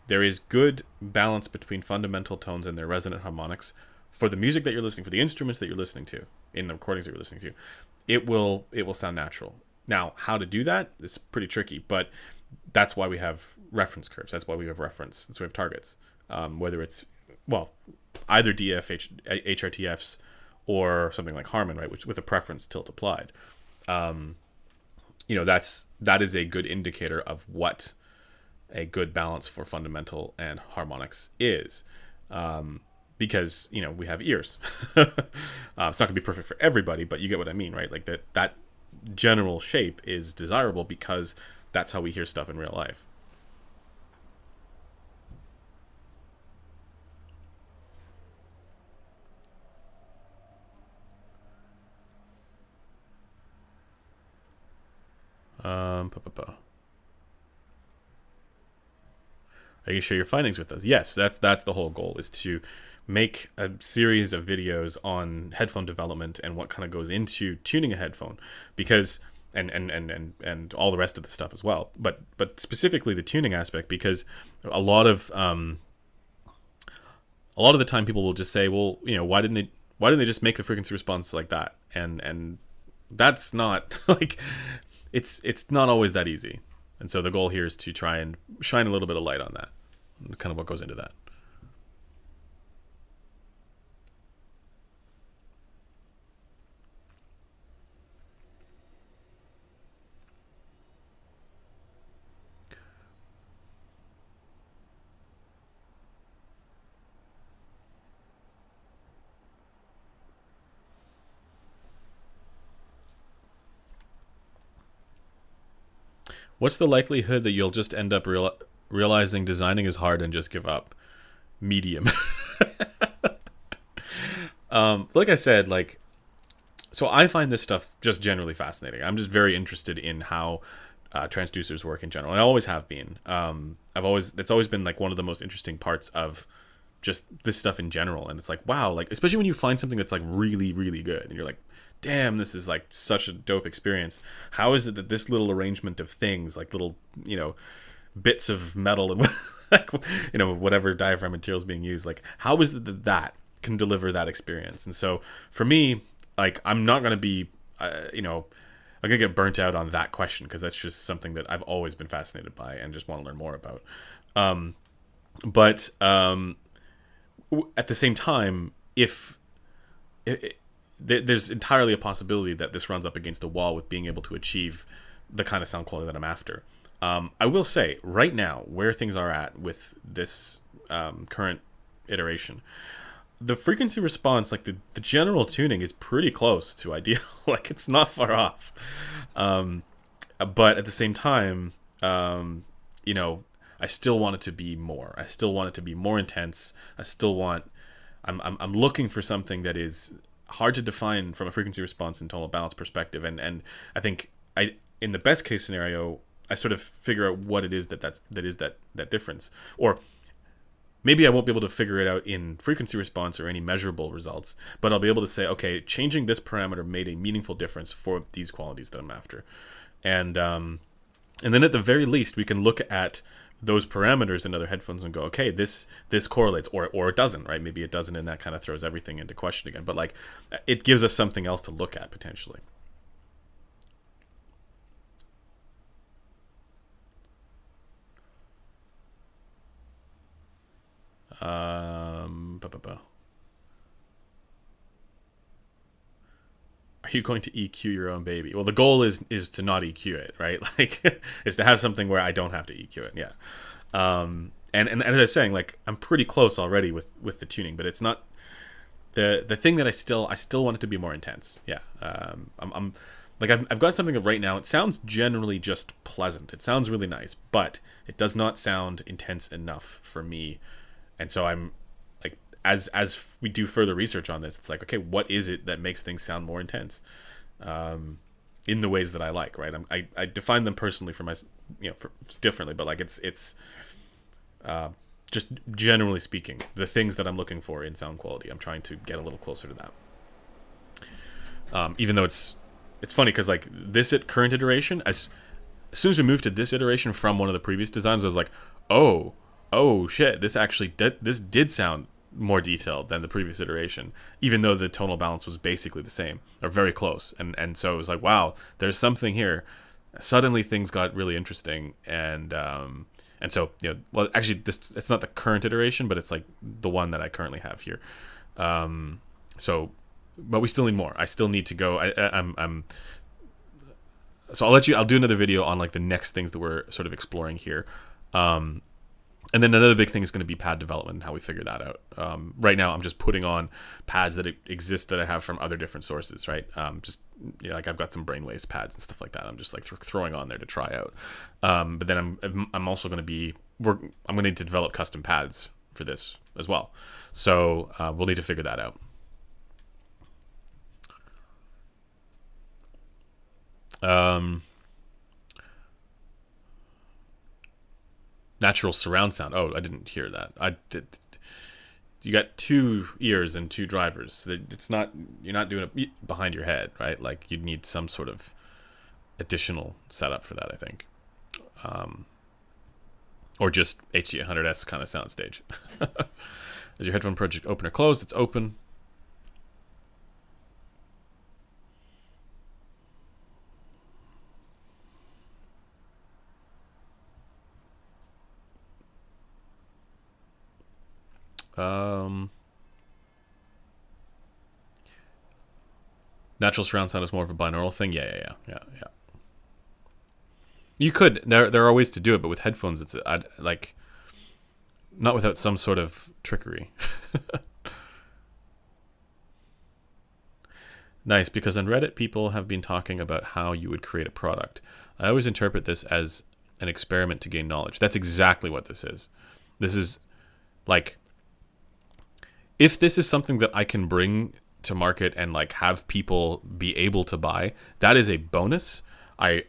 is good balance between fundamental tones and their resonant harmonics for the music that you're listening, for the instruments that you're listening to, in the recordings that you're listening to, it will sound natural. Now, how to do that is pretty tricky, but that's why we have reference curves. That's why we have reference. That's why we have targets. Whether it's, well, either HRTFs or something like Harman, right, which with a preference tilt applied. That is a good indicator of what a good balance for fundamental and harmonics is. Because, we have ears. It's not going to be perfect for everybody, but you get what I mean, right? Like that general shape is desirable because that's how we hear stuff in real life. Are you share your findings with us? Yes, that's the whole goal, is to make a series of videos on headphone development and what kind of goes into tuning a headphone, because and all the rest of the stuff as well, but specifically the tuning aspect, because a lot of the time people will just say, well, why didn't they just make the frequency response like that, and that's not like it's not always that easy. And so the goal here is to try and shine a little bit of light on that, and kind of what goes into that. What's the likelihood that you'll just end up realizing designing is hard and just give up? Medium. Like I said, so I find this stuff just generally fascinating. I'm just very interested in how transducers work in general. And I always have been. It's always been like one of the most interesting parts of just this stuff in general. And it's like, wow, like especially when you find something that's like really, really good, and you're like, damn, this is like such a dope experience. How is it that this little arrangement of things, like little, bits of metal and like, whatever diaphragm material is being used, like how is it that that can deliver that experience? And so for me, like I'm not going to be, I'm going to get burnt out on that question, because that's just something that I've always been fascinated by and just want to learn more about. But at the same time, if there's entirely a possibility that this runs up against a wall with being able to achieve the kind of sound quality that I'm after. I will say right now, where things are at with this current iteration, the frequency response, like the general tuning, is pretty close to ideal. Like it's not far off. But at the same time, I still want it to be more. I still want it to be more intense. I'm looking for something that is hard to define from a frequency response and tonal balance perspective, and I think in the best case scenario, I sort of figure out what it is that difference, or maybe I won't be able to figure it out in frequency response or any measurable results, but I'll be able to say, okay, changing this parameter made a meaningful difference for these qualities that I'm after, and then at the very least we can look at those parameters in other headphones and go, okay, this correlates, or it doesn't, right? Maybe it doesn't, and that kind of throws everything into question again. But like, it gives us something else to look at potentially. Are you going to EQ your own baby? Well, the goal is to not EQ it, right? Like, is to have something where I don't have to EQ it. Yeah. and as I was saying, like I'm pretty close already with the tuning, but it's not the thing that I still want it to be more intense. Yeah, I'm like I've got something that right now it sounds generally just pleasant. It sounds really nice, but it does not sound intense enough for me, and so I'm like as we do further research on this, it's like, okay, what is it that makes things sound more intense? In the ways that I like, right? I define them personally for my, differently, but like it's just generally speaking, the things that I'm looking for in sound quality, I'm trying to get a little closer to that. Even though it's funny because like this current iteration, as soon as we moved to this iteration from one of the previous designs, I was like, oh shit, this actually this did sound more detailed than the previous iteration, even though the tonal balance was basically the same or very close. And so it was like, wow, there's something here. Suddenly things got really interesting. And so, well, actually it's not the current iteration, but it's like the one that I currently have here. So, but we still need more. I still need to go. So I'll do another video on like the next things that we're sort of exploring here. And then another big thing is going to be pad development and how we figure that out. Right now, I'm just putting on pads that exist that I have from other different sources, right? Just like I've got some brainwaves pads and stuff like that. I'm just like throwing on there to try out. But then I'm also going to be I'm going to need to develop custom pads for this as well. So we'll need to figure that out. Natural surround sound. Oh, I didn't hear that. I did. You got 2 ears and 2 drivers. It's not. You're not doing it behind your head, right? Like you'd need some sort of additional setup for that, I think, or just HG800S kind of soundstage. Is your headphone project open or closed? It's open. Natural surround sound is more of a binaural thing. Yeah. You could. There are ways to do it, but with headphones, it's like not without some sort of trickery. Nice, because on Reddit, people have been talking about how you would create a product. I always interpret this as an experiment to gain knowledge. That's exactly what this is. This is like, if this is something that I can bring to market and like have people be able to buy, that is a bonus. I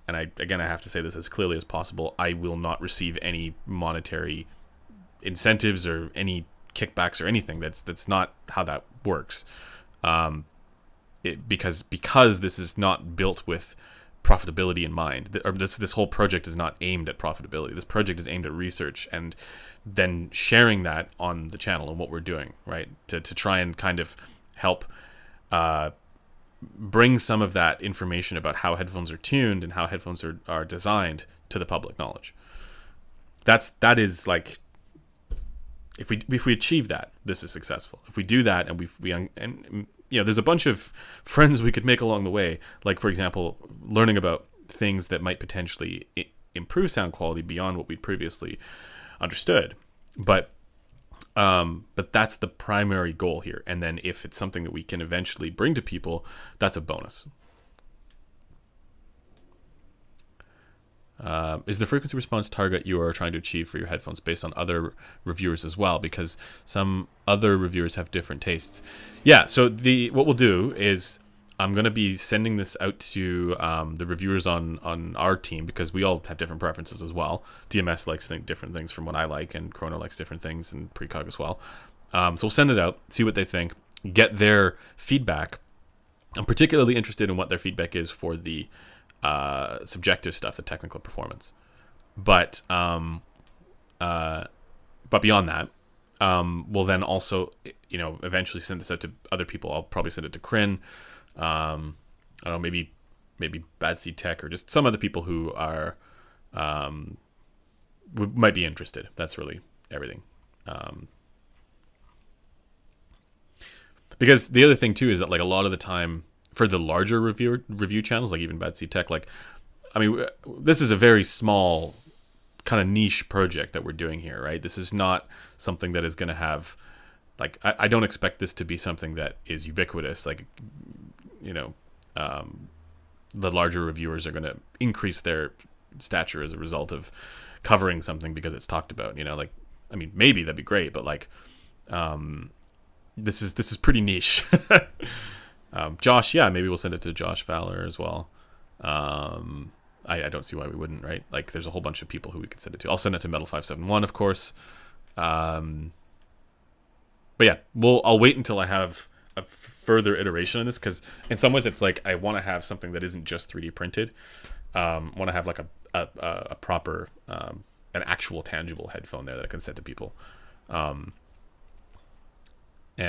have to say this as clearly as possible. I will not receive any monetary incentives or any kickbacks or anything. That's not how that works. Because this is not built with profitability in mind, or this whole project is not aimed at profitability. This project is aimed at research and then sharing that on the channel and what we're doing, right? To try and kind of help bring some of that information about how headphones are tuned and how headphones are designed to the public knowledge. That is like, if we achieve that, this is successful. If we do that and there's a bunch of friends we could make along the way, like for example, learning about things that might potentially improve sound quality beyond what we'd previously understood. But that's the primary goal here. And then if it's something that we can eventually bring to people, that's a bonus. Is the frequency response target you are trying to achieve for your headphones based on other reviewers as well? Because some other reviewers have different tastes. Yeah, so what we'll do is I'm going to be sending this out to the reviewers on our team, because we all have different preferences as well. DMS likes different things from what I like, and Chrono likes different things, and Precog as well. So we'll send it out, see what they think, get their feedback. I'm particularly interested in what their feedback is for the subjective stuff, the technical performance. But beyond that, we'll then also, eventually send this out to other people. I'll probably send it to Kryn. I don't know, maybe Bad Seed Tech, or just some other people who are might be interested. That's really everything. Because the other thing too is that, like, a lot of the time for the larger review channels, like even Bad Seed Tech, like, I mean, this is a very small kind of niche project that we're doing here, right? This is not something that is going to have, like, I don't expect this to be something that is ubiquitous. Like, you know, the larger reviewers are going to increase their stature as a result of covering something because it's talked about. You know, like, I mean, maybe that'd be great, but like, this is pretty niche. Josh, yeah, maybe we'll send it to Josh Fowler as well. I don't see why we wouldn't, right? Like, there's a whole bunch of people who we could send it to. I'll send it to Metal571, of course. But yeah, I'll wait until I have a further iteration on this, because in some ways it's like I want to have something that isn't just 3D printed. Want to have like a proper, an actual tangible headphone there that I can send to people. And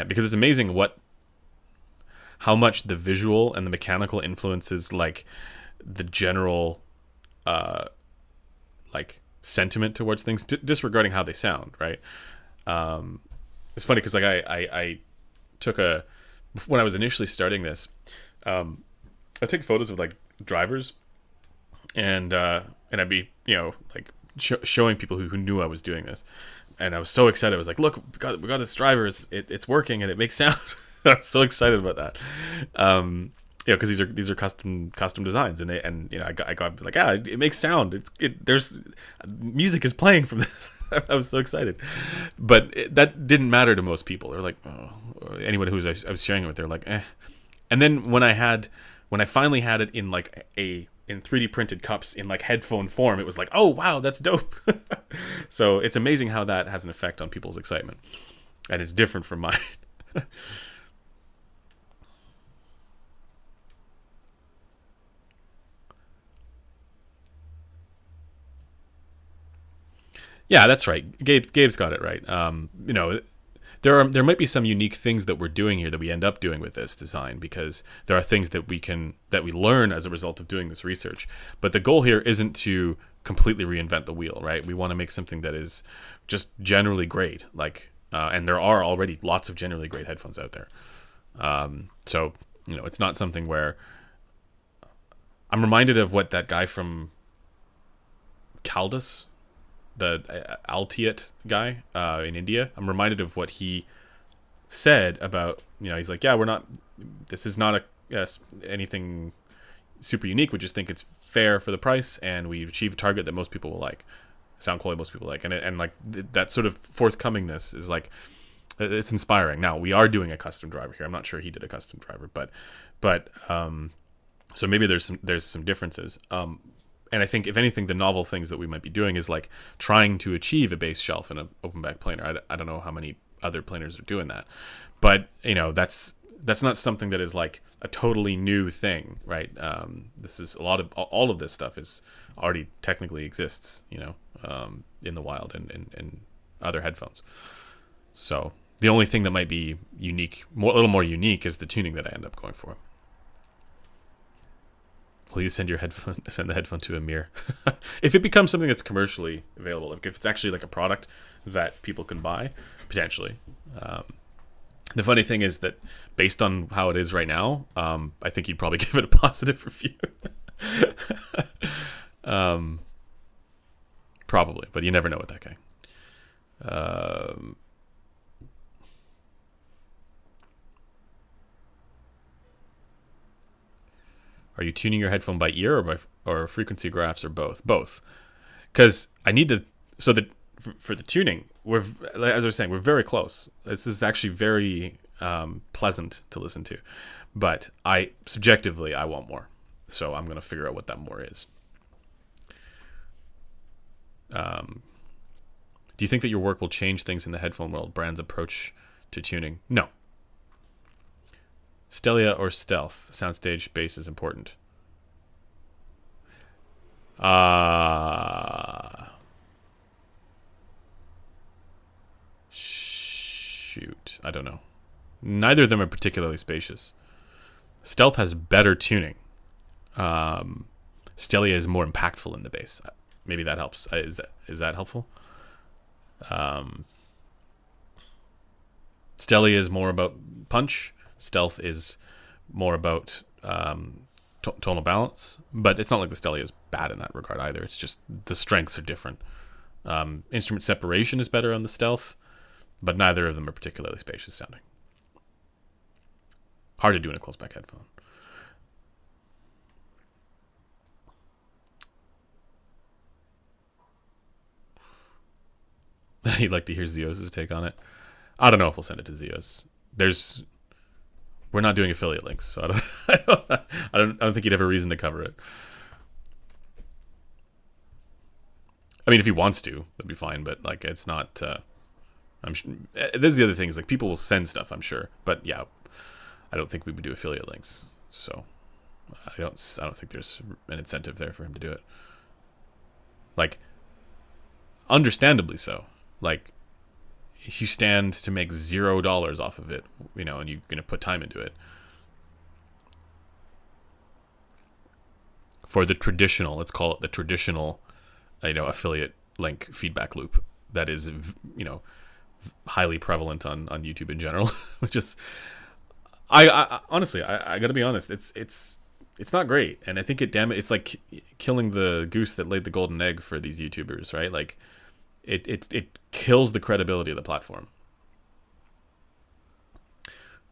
because it's amazing how much the visual and the mechanical influences like the general like sentiment towards things, disregarding how they sound, right? It's funny because like I took when I was initially starting this, I take photos of like drivers, and I'd be, you know, like showing people who knew I was doing this, and I was so excited. I was like, look, we got this driver, it's working and it makes sound. I was so excited about that. You know, because these are custom designs, and you know, I got like, yeah, it makes sound. There's music is playing from this. I was so excited, but that didn't matter to most people. They're like, oh, anyone who I was sharing it with, they're like, eh. And then when I finally had it in like in 3D printed cups in like headphone form, it was like, oh wow, that's dope. So it's amazing how that has an effect on people's excitement, and it's different from mine. Yeah, that's right. Gabe's got it right. You know, there might be some unique things that we're doing here that we end up doing with this design, because there are things that we learn as a result of doing this research. But the goal here isn't to completely reinvent the wheel, right? We want to make something that is just generally great. Like, and there are already lots of generally great headphones out there. So, you know, it's not something where I'm reminded of what that guy from Caldas, the Altiet guy in India. I'm reminded of what he said about, you know, he's like, yeah, this is not anything super unique. We just think it's fair for the price, and we achieve a target that most people will like, sound quality most people like, and like that sort of forthcomingness is like, it's inspiring. Now we are doing a custom driver here. I'm not sure he did a custom driver, but so maybe there's some differences. And I think, if anything, the novel things that we might be doing is like trying to achieve a bass shelf in an open back planar. I don't know how many other planars are doing that, but you know, that's not something that is like a totally new thing, right? This is all of this stuff is already technically exists, you know, in the wild and other headphones. So the only thing that might be unique, a little more unique, is the tuning that I end up going for. Please send the headphone to Amir. If it becomes something that's commercially available, if it's actually like a product that people can buy, potentially. The funny thing is that based on how it is right now, I think you'd probably give it a positive review. Probably, but you never know with that guy. Are you tuning your headphone by ear or frequency graphs, or both? Both, because I need to. So that for the tuning, as I was saying, we're very close. This is actually very pleasant to listen to, but subjectively I want more. So I'm going to figure out what that more is. Do you think that your work will change things in the headphone world? Brand's approach to tuning? No. Stelia or stealth? Soundstage bass is important. Shoot. I don't know. Neither of them are particularly spacious. Stealth has better tuning. Stelia is more impactful in the bass. Maybe that helps. Is that helpful? Stelia is more about punch. Stealth is more about tonal balance, but it's not like the Stelia is bad in that regard either. It's just the strengths are different. Instrument separation is better on the Stealth, but neither of them are particularly spacious sounding. Hard to do in a close back headphone. You'd like to hear Zeos' take on it. I don't know if we'll send it to Zeos. We're not doing affiliate links, so I don't think he'd have a reason to cover it. I mean, if he wants to, that'd be fine. But like, it's not. This is the other thing is like people will send stuff, I'm sure, but yeah, I don't think we would do affiliate links. So I don't think there's an incentive there for him to do it. Like, understandably so. Like, if you stand to make $0 off of it, and you're going to put time into it. For the traditional, let's call it the traditional, affiliate link feedback loop that is, highly prevalent on YouTube in general, which is, I honestly, I got to be honest, it's not great, and I think it's like killing the goose that laid the golden egg for these YouTubers, right? Like, it kills the credibility of the platform.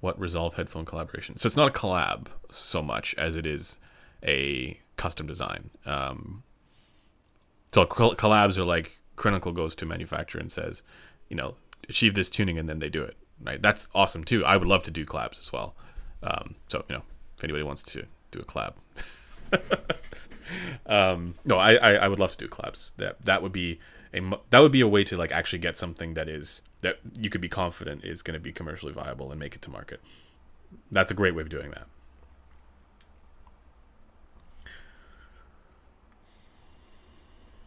What Resolve headphone collaboration? So it's not a collab so much as it is a custom design. So collabs are like Clinical goes to a manufacturer and says, achieve this tuning, and then they do it. Right? That's awesome too. I would love to do collabs as well. So if anybody wants to do a collab, no, I would love to do collabs. That would be a way to like actually get something that you could be confident is going to be commercially viable and make it to market. That's a great way of doing that.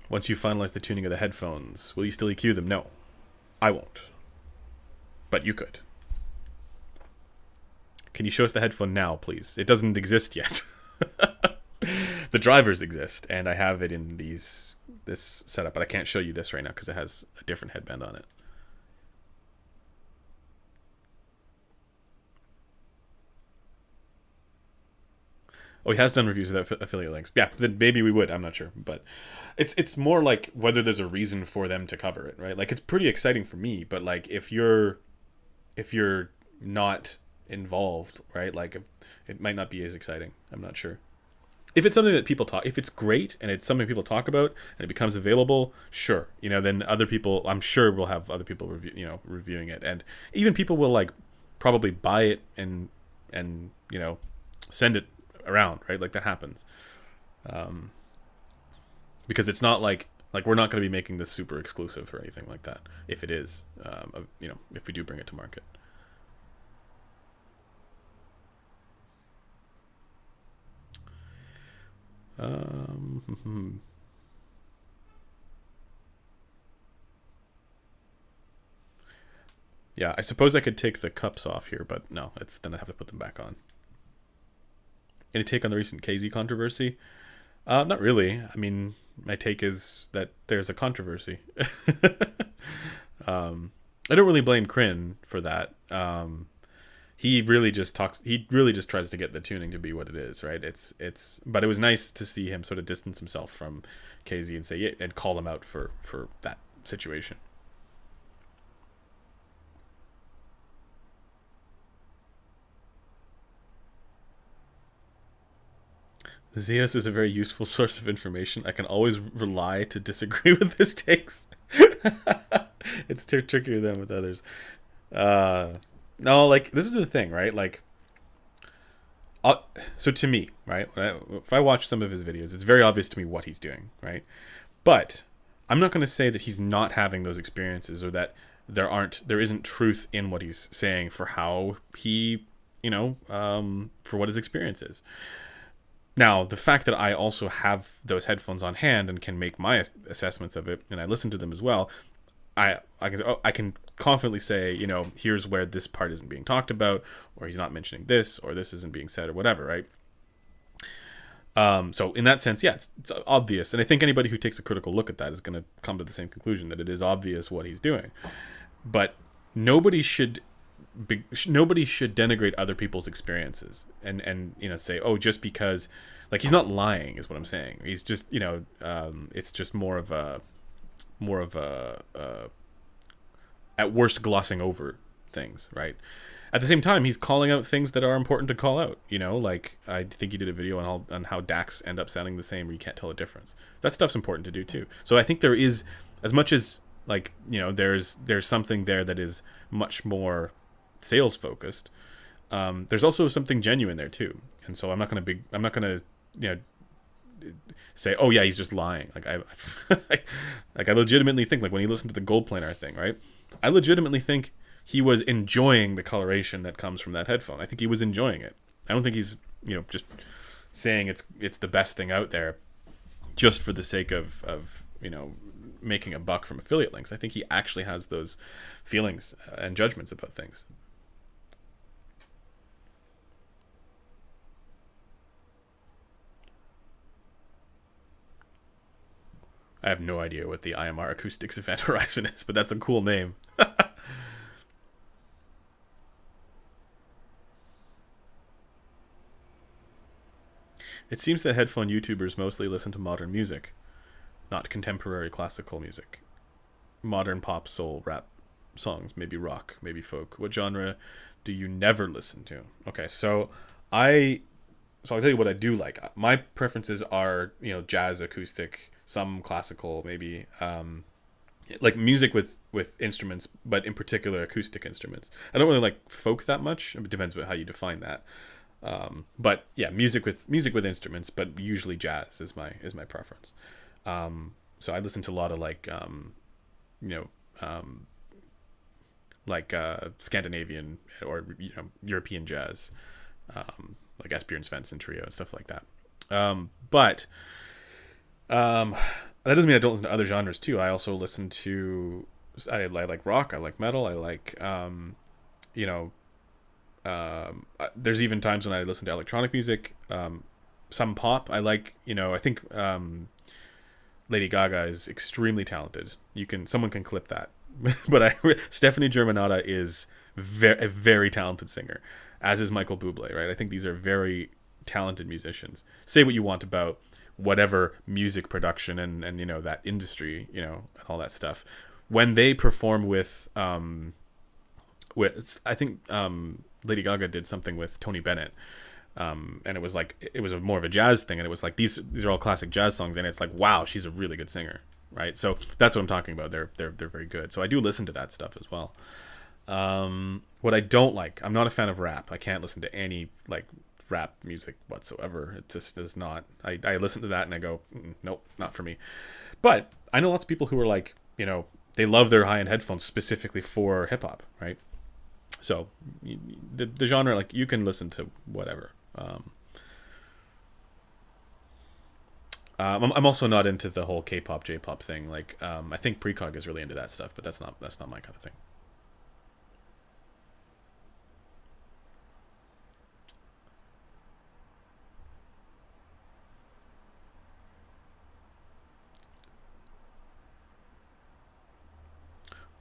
Once you finalize the tuning of the headphones, will you still EQ them? No, I won't. But you could. Can you show us the headphone now, please? It doesn't exist yet. The drivers exist, and I have it in this setup, but I can't show you this right now because it has a different headband on it. Oh, he has done reviews without affiliate links. Yeah, then maybe we would. I'm not sure, but it's more like whether there's a reason for them to cover it, right? Like, it's pretty exciting for me, but like if you're not involved, right? Like, it might not be as exciting. I'm not sure. If it's something that people talk, if it's great and it's something people talk about and it becomes available, sure, then other people, I'm sure we'll have other people reviewing it, and even people will like probably buy it and send it around, right? Like, that happens, because it's not like we're not going to be making this super exclusive or anything like that. If it is, if we do bring it to market. Yeah, I suppose I could take the cups off here, but no, then I have to put them back on. Any take on the recent KZ controversy? Not really. I mean, my take is that there's a controversy. I don't really blame Kryn for that. He really just tries to get the tuning to be what it is, right? But it was nice to see him sort of distance himself from KZ and say, yeah, and call him out for that situation. Zeus is a very useful source of information. I can always rely to disagree with his takes. It's trickier than with others. No, like, this is the thing, right? Like, so to me, right, if I watch some of his videos, it's very obvious to me what he's doing, right? But I'm not going to say that he's not having those experiences, or that there isn't truth in what he's saying for how he, for what his experience is. Now, the fact that I also have those headphones on hand and can make my assessments of it, and I listen to them as well, I can confidently say, here's where this part isn't being talked about, or he's not mentioning this, or this isn't being said, or whatever, right? So in that sense, yeah, it's obvious. And I think anybody who takes a critical look at that is going to come to the same conclusion, that it is obvious what he's doing. But nobody should denigrate other people's experiences and say, oh, just because, like, he's not lying is what I'm saying. He's just, it's just more of a, more of at worst glossing over things, right? At the same time, he's calling out things that are important to call out. You know, like I think he did a video on how DACs end up sounding the same, where you can't tell the difference. That stuff's important to do too. So I think there is, as much as like there's something there that is much more sales focused. There's also something genuine there too, and so I'm not gonna you know say, oh yeah, he's just lying. Like I legitimately think, like when he listened to the gold planar thing, right? I legitimately think he was enjoying the coloration that comes from that headphone. I think he was enjoying it. I don't think he's just saying it's the best thing out there just for the sake of making a buck from affiliate links. I think he actually has those feelings and judgments about things. I have no idea what the IMR Acoustics Event Horizon is, but that's a cool name. It seems that headphone YouTubers mostly listen to modern music, not contemporary classical music. Modern pop, soul, rap songs, maybe rock, maybe folk. What genre do you never listen to? Okay, I I'll tell you what I do like. My preferences are, jazz, acoustic, some classical, maybe like music with instruments, but in particular acoustic instruments. I don't really like folk that much. It depends on how you define that. But yeah, music with instruments, but usually jazz is my preference. So I listen to a lot of like you know Scandinavian or European jazz, like Esbjørn Svensson Trio and stuff like that. But that doesn't mean I don't listen to other genres too. I also listen to I like rock, I like metal, I like you know there's even times when I listen to electronic music, some pop. I like, I think Lady Gaga is extremely talented. Someone can clip that, but Stephanie Germanotta is a very talented singer, as is Michael Bublé. Right? I think these are very talented musicians. Say what you want about whatever music production and that industry, and all that stuff. When they perform with I think Lady Gaga did something with Tony Bennett, and it was more of a jazz thing, and it was like these are all classic jazz songs, and it's like, wow, she's a really good singer, right? So that's what I'm talking about. They're very good. So I do listen to that stuff as well. What I don't like, I'm not a fan of rap. I can't listen to any like rap music whatsoever. It just is not. I listen to that and I go, nope, not for me. But I know lots of people who are like, they love their high-end headphones specifically for hip hop, right? So the genre, like, you can listen to whatever. I'm also not into the whole K-pop, J-pop thing. Like, I think Precog is really into that stuff, but that's not my kind of thing.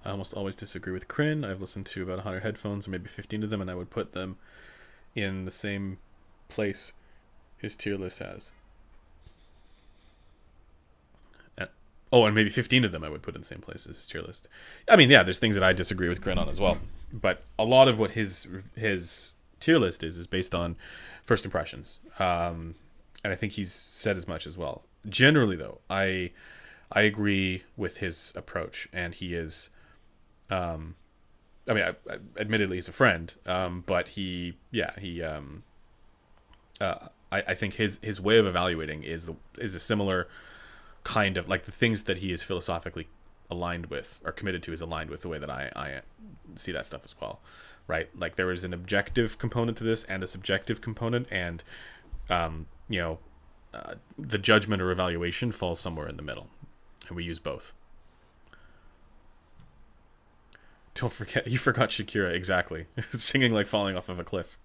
I almost always disagree with Kryn. I've listened to about 100 headphones, or maybe 15 of them, and I would put them in the same place his tier list has. And maybe 15 of them I would put in the same place as his tier list. I mean, yeah, there's things that I disagree with Kryn on as well. But a lot of what his tier list is based on first impressions. And I think he's said as much as well. Generally, though, I agree with his approach, and he is... admittedly he's a friend, but I think his way of evaluating is a similar kind of, like, the things that he is philosophically aligned with or committed to is aligned with the way that I see that stuff as well, right? Like, there is an objective component to this and a subjective component, and the judgment or evaluation falls somewhere in the middle, and we use both. Don't forget, you forgot Shakira, exactly. Singing like falling off of a cliff.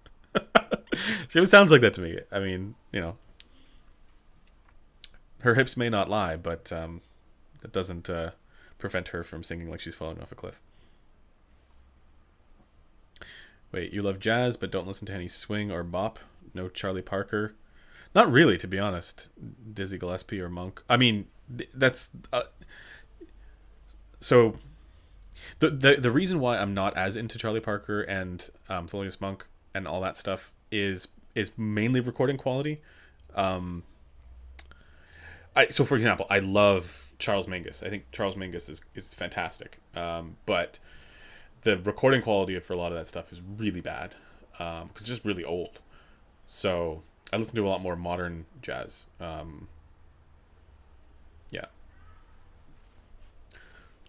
She sounds like that to me. I mean, her hips may not lie, but that doesn't prevent her from singing like she's falling off a cliff. Wait, you love jazz but don't listen to any swing or bop? No Charlie Parker? Not really, to be honest. Dizzy Gillespie or Monk? I mean, that's... So the reason why I'm not as into Charlie Parker and Thelonious Monk and all that stuff is mainly recording quality. Um, so for example, I love Charles Mingus. I think Charles Mingus is fantastic. But the recording quality for a lot of that stuff is really bad because it's just really old. So I listen to a lot more modern jazz. Yeah.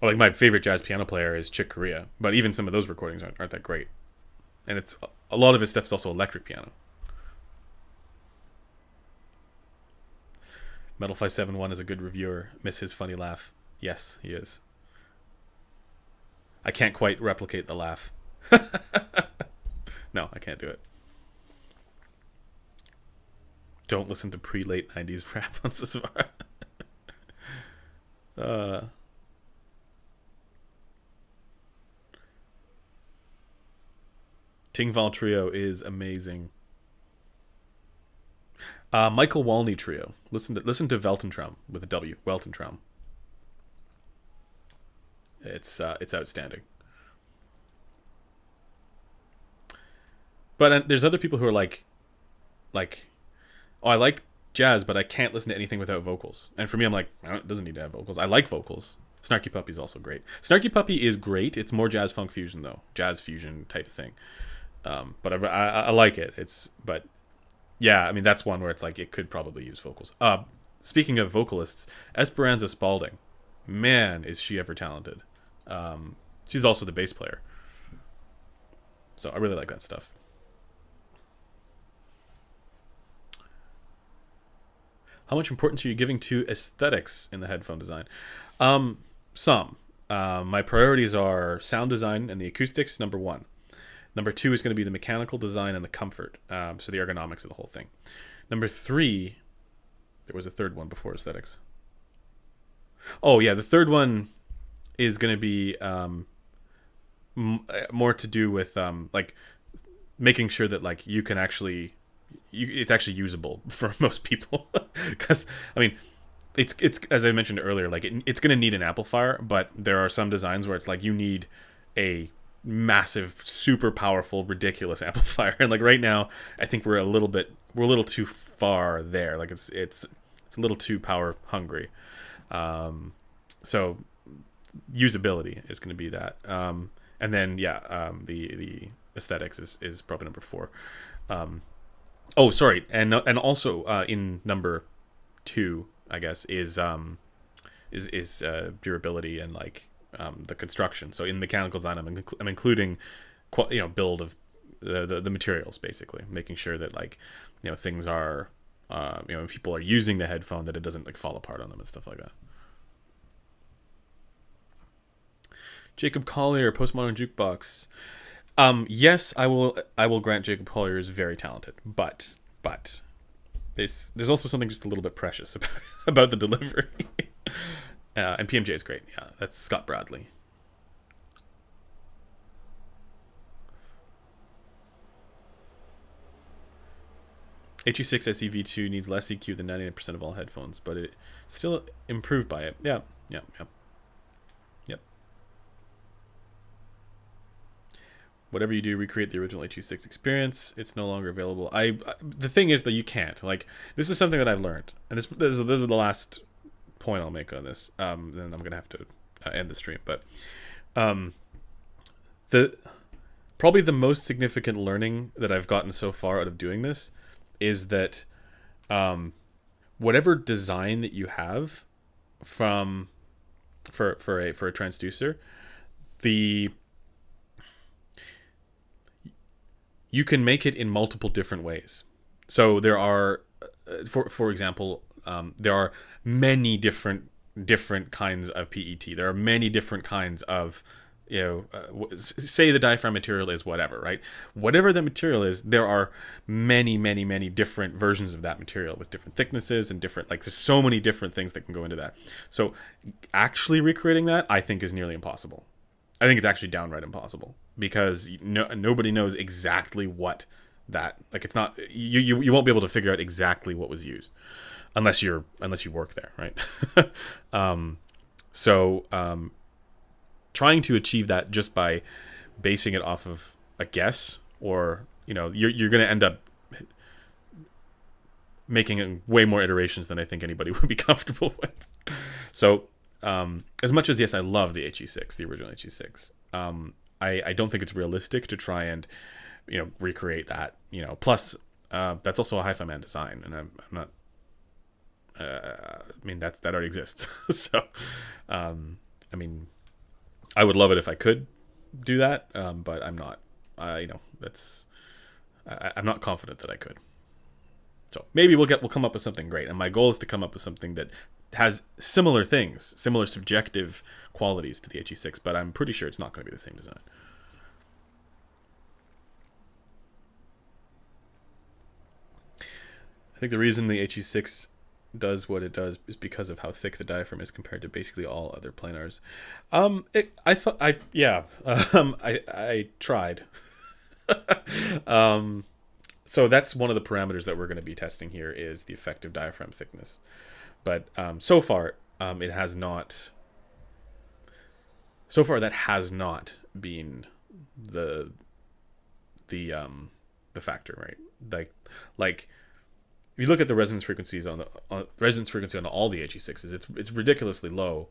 Well, like my favorite jazz piano player is Chick Corea, but even some of those recordings aren't that great. And it's a lot of his stuff is also electric piano. Metal571 is a good reviewer. Miss his funny laugh. Yes, he is. I can't quite replicate the laugh. No, I can't do it. Don't listen to pre-late 90s rap on Sasvara. uh, Tingval Trio is amazing. Michael Walney Trio. Listen to Weltentrum with a W. Weltentrum. It's outstanding. But there's other people who are like, oh, I like jazz, but I can't listen to anything without vocals. And for me, I'm like, it doesn't need to have vocals. I like vocals. Snarky Puppy is also great. Snarky Puppy is great. It's more jazz funk fusion though, jazz fusion type thing. But I like it. But yeah, I mean that's one where it's like it could probably use vocals. Speaking of vocalists, Esperanza Spalding, man, is she ever talented. She's also the bass player, so I really like that stuff. How much importance are you giving to aesthetics in the headphone design? Some. My priorities are sound design and the acoustics, number one. Number two is going to be the mechanical design and the comfort, so the ergonomics of the whole thing. Number three, there was a third one before aesthetics. Oh yeah, the third one is going to be more to do with like making sure that like you can actually it's actually usable for most people. Because I mean it's as I mentioned earlier, like it's going to need an amplifier, but there are some designs where it's like you need a massive, super powerful, ridiculous amplifier, and like right now I think we're a little too far there. Like it's a little too power hungry. So usability is going to be that, and then the aesthetics is probably number four. Oh, sorry, and also in number two, I guess, is durability and like the construction. So in mechanical design, I'm including build of the materials, basically making sure that like things are when people are using the headphone, that it doesn't like fall apart on them and stuff like that. Jacob Collier, Postmodern Jukebox. Yes, I will grant Jacob Collier is very talented, but there's also something just a little bit precious about the delivery. And PMJ is great. Yeah, that's Scott Bradley. HE6 SEV2 needs less EQ than 99% of all headphones, but it still improved by it. Yeah. Whatever you do, recreate the original HE6 experience. It's no longer available. The thing is that you can't. Like, this is something that I've learned, and this is the last point I'll make on this. Then I'm gonna have to end the stream. But the probably the most significant learning that I've gotten so far out of doing this is that whatever design that you have for a transducer, you can make it in multiple different ways. So there are, for example, there are many different kinds of PET. There are many different kinds of, say the diaphragm material is whatever, right? Whatever the material is, there are many different versions of that material with different thicknesses and different, like there's so many different things that can go into that. So actually recreating that, I think, is nearly impossible. I think it's actually downright impossible, because nobody knows exactly what that, like, it's not, you won't be able to figure out exactly what was used unless you work there, right? trying to achieve that just by basing it off of a guess, or you're going to end up making way more iterations than I think anybody would be comfortable with. So as much as, yes, I love the HE6, the original HE6, I don't think it's realistic to try and recreate that. Plus that's also a hi-fi man design, and I'm not. I mean, that already exists. So I mean, I would love it if I could do that, but I'm not. I'm not confident that I could. So maybe we'll come up with something great, and my goal is to come up with something that has similar things, similar subjective qualities to the HE6, but I'm pretty sure it's not going to be the same design. I think the reason the HE6 does what it does is because of how thick the diaphragm is compared to basically all other planars. I tried. So that's one of the parameters that we're going to be testing here, is the effective diaphragm thickness. But so far it has not. So far that has not been the factor, right? Like if you look at the resonance frequencies on all the HE6s, it's ridiculously low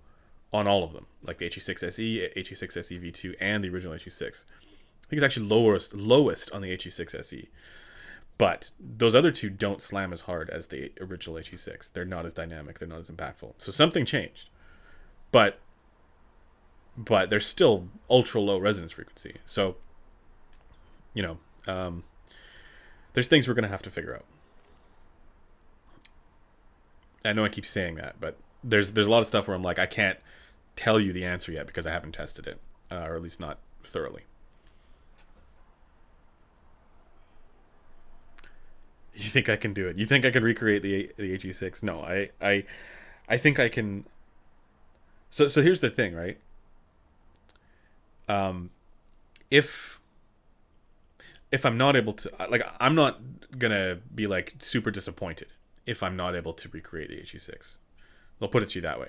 on all of them, like the HE6 SE, HE6 SE V2, and the original HE6. I think it's actually lowest on the HE6 SE. But those other two don't slam as hard as the original HE6. They're not as dynamic. They're not as impactful. So something changed. But they're still ultra low resonance frequency. So, there's things we're going to have to figure out. I know I keep saying that, but there's a lot of stuff where I'm like, I can't tell you the answer yet because I haven't tested it, or at least not thoroughly. You think I can do it? You think I can recreate the HE6? No, I think I can. So here's the thing, right? If I'm not able to, like, I'm not gonna be like super disappointed if I'm not able to recreate the HE6. I'll put it to you that way.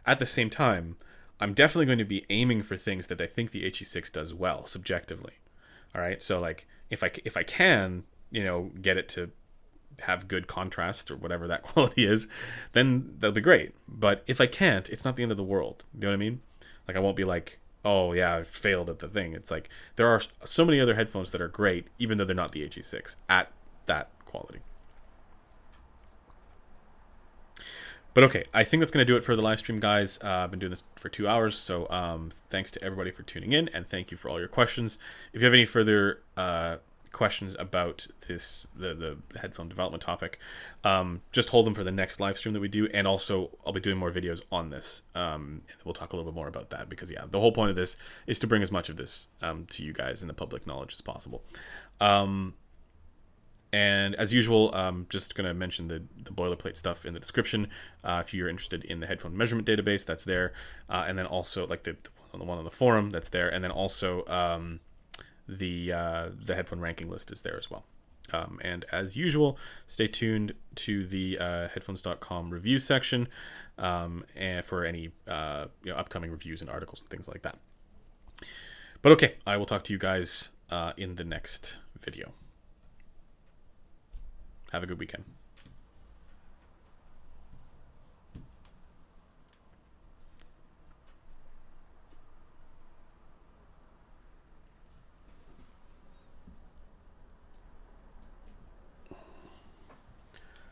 At the same time, I'm definitely going to be aiming for things that I think the HE6 does well subjectively. All right, so like if I can get it to have good contrast or whatever that quality is, then that'll be great. But if I can't, it's not the end of the world. You know what I mean? Like, I won't be like, oh yeah, I failed at the thing. It's like there are so many other headphones that are great, even though they're not the HE6 at that quality. But okay, I think that's going to do it for the live stream, guys. I've been doing this for 2 hours, so thanks to everybody for tuning in, and thank you for all your questions. If you have any further questions about the headphone development topic, just hold them for the next live stream that we do, and also I'll be doing more videos on this, and we'll talk a little bit more about that, because the whole point of this is to bring as much of this to you guys in the public knowledge as possible. And as usual, just going to mention the boilerplate stuff in the description. If you're interested in the headphone measurement database, that's there, and then also like the one on the forum, that's there, and then also the headphone ranking list is there as well. And as usual, stay tuned to the headphones.com review section, and for any upcoming reviews and articles and things like that. But okay, I will talk to you guys in the next video. Have a good weekend.